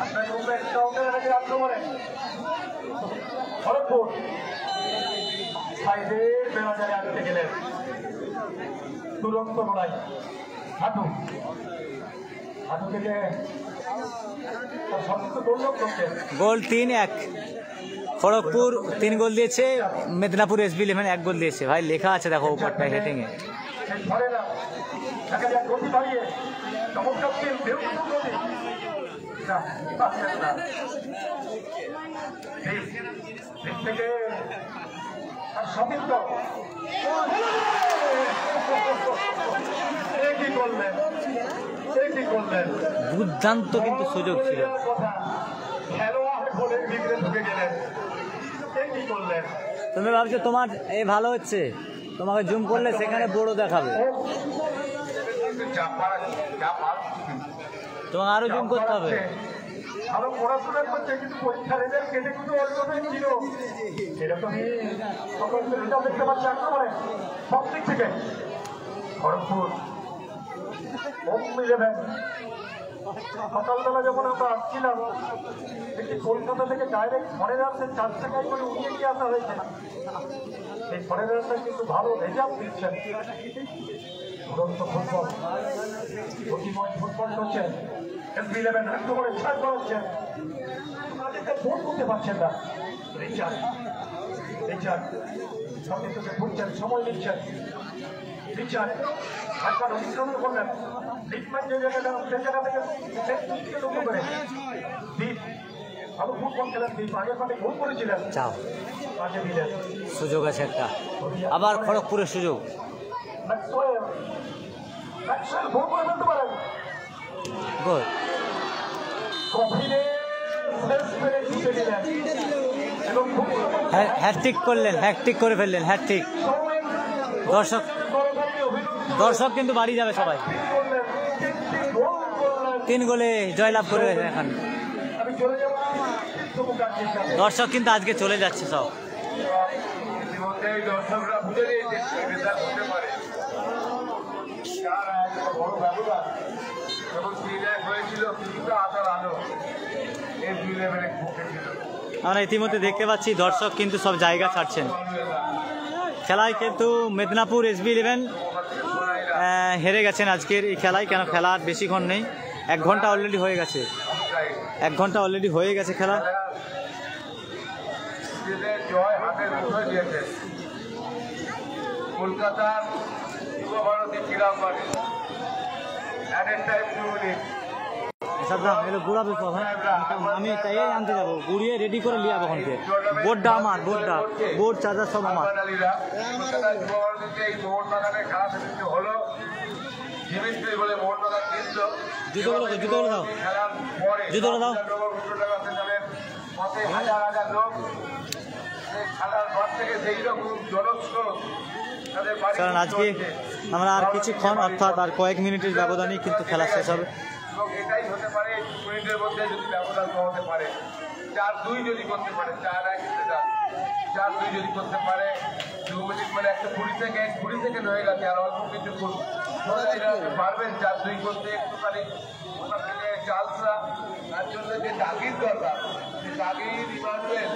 আপনার আক্রমণে খড়গপুর সাইডের বেড়াজারে আনতে গেলেন তুরন্ত লড়াই। হাঁটু থেকে গোল 3-1, খড়গপুর 3 গোল দিয়েছে, মেদিনীপুর SB11 1 গোল দিয়েছে। ভাই লেখা আছে দেখো উপরটা হেডিং এ। দুর্দান্ত কিন্তু সুযোগ ছিল। তুমি ভাবছো তোমার এই ভালো হচ্ছে, তোমাকে জুম করলে সেখানে বড় দেখাবে, তোমাকে আরো জুম করতে হবে। ভালো পড়াশোনা করছে কিন্তু পরীক্ষা রেজাল্ট কেটে কিন্তু অল্পটাই ছিল এরকমই সকল রেজাল্ট দেখতে পাচ্ছি আক্রমণে সব দিক থেকে। খড়গপুর সকালবেলা যখন আমরা আসছিলাম দেখি কলকাতা থেকে ডাইরেক্ট ফরেন আসছে 4 টাকায় করে উড়িয়ে নিয়ে আসা হয়েছে। এই ফরেন আসটা কিন্তু ভালো রেজাল্ট দিচ্ছেন। দুরন্ত ফুটবল, গতিময় ফুটবল করছেন SB11 আক্রমণে ছাড় করাচ্ছেন, ভোট করতে পারছেন না। রিচার্ড সামনে থেকে ঘুরছেন, সময় নিচ্ছেন। রিচার্ড একবার অতিক্রমণ করলেন, লিটম্যান যে জায়গাটা সে জায়গা থেকে লক্ষ্য করে দীপ ভালো ফুটবল খেলেন। দীপ আগের পাটে গোল করেছিলেন, আগে দিলেন। সুযোগ আছে একটা, আবার খড়গপুরের সুযোগ। গোল করে ফেলতে পারেন। গোল হ্যাটট্রিক করলেন, হ্যাটট্রিক করে ফেললেন, হ্যাটট্রিক। দর্শক কিন্তু বাড়ি যাবে সবাই। 3 গোলে জয়লাভ করে এখন দর্শক কিন্তু আজকে চলে যাচ্ছে সব। দর্শকরা বুঝে নিয়েছে হতে পারে বড় ব্যবধান এবং 3-1 হয়েছিল, কিছুটা আসার আলো SB11 ছিল। আমরা ইতিমধ্যে দেখতে পাচ্ছি দর্শক কিন্তু সব জায়গা ছাড়ছেন। খেলায় কিন্তু মেদিনীপুর SB11 হেরে গেছেন আজকের এই খেলায়। কেন খেলার বেশিক্ষণ নেই, 1 ঘন্টা অলরেডি হয়ে গেছে, 1 ঘন্টা অলরেডি হয়ে গেছে খেলা। জয় হাতের মুঠোয় দিয়েছে কলকাতার যুবভারতী ক্রীড়া মাঠে। আমি তাই আনতে যাবো, গুড়িয়ে রেডি করে লিয়া তখন বোর্ডটা আমার, বোর্ড চার্জার সব আমার। জুতোগুলো দাও, জুতোগুলো দাও। কারণ আজকে আমরা আর কিছুক্ষণ, অর্থাৎ আর কয়েক মিনিটের ব্যবধানেই কিন্তু খেলা শেষ হবে। এবং এটাই হতে পারে 1 মিনিটের মধ্যে যদি ব্যবধান কমাতে পারে, 4-2 যদি করতে পারে, 4-1 4-2 যদি করতে পারে, 2 মিনিট মানে 120 সেকেন্ড হয়ে গেছে, আর অল্প কিছু পারবেন 4-2 করতে। একটুখানি ওখান থেকে চালসা তার জন্য যে তাগিদ দরকার জাগির, ইমানুয়েল,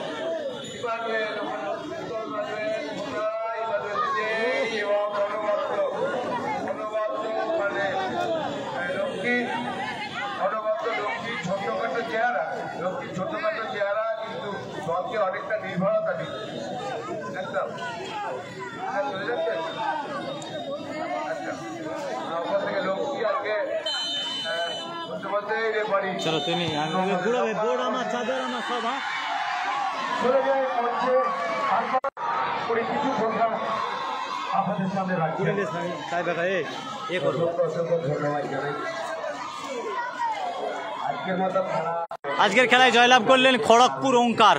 এবং অনবদ্য মানে লক্ষ্মীর ছোট্টখাটো চেহারা, লক্ষ্মীর ছোট্টখাটো চেহারা কিন্তু দলকে অনেকটা নির্ভরতা দিচ্ছে একদম। চলে যাচ্ছে আচ্ছা, ওখান থেকে লক্ষ্মী আজকে বন্দ্যোপাধ্যায় রেফারি চলো তুমি বোর্ড আমার চাদর আমার সব চলে যায় মঞ্চে করে কিছু কথা আপনাদের সামনে রাখছি। তাই বেটা এ করবো। অসংখ্য ধন্যবাদ জানাই। আজকের মতো আজকের খেলায় জয়লাভ করলেন খড়গপুর ওঙ্কার।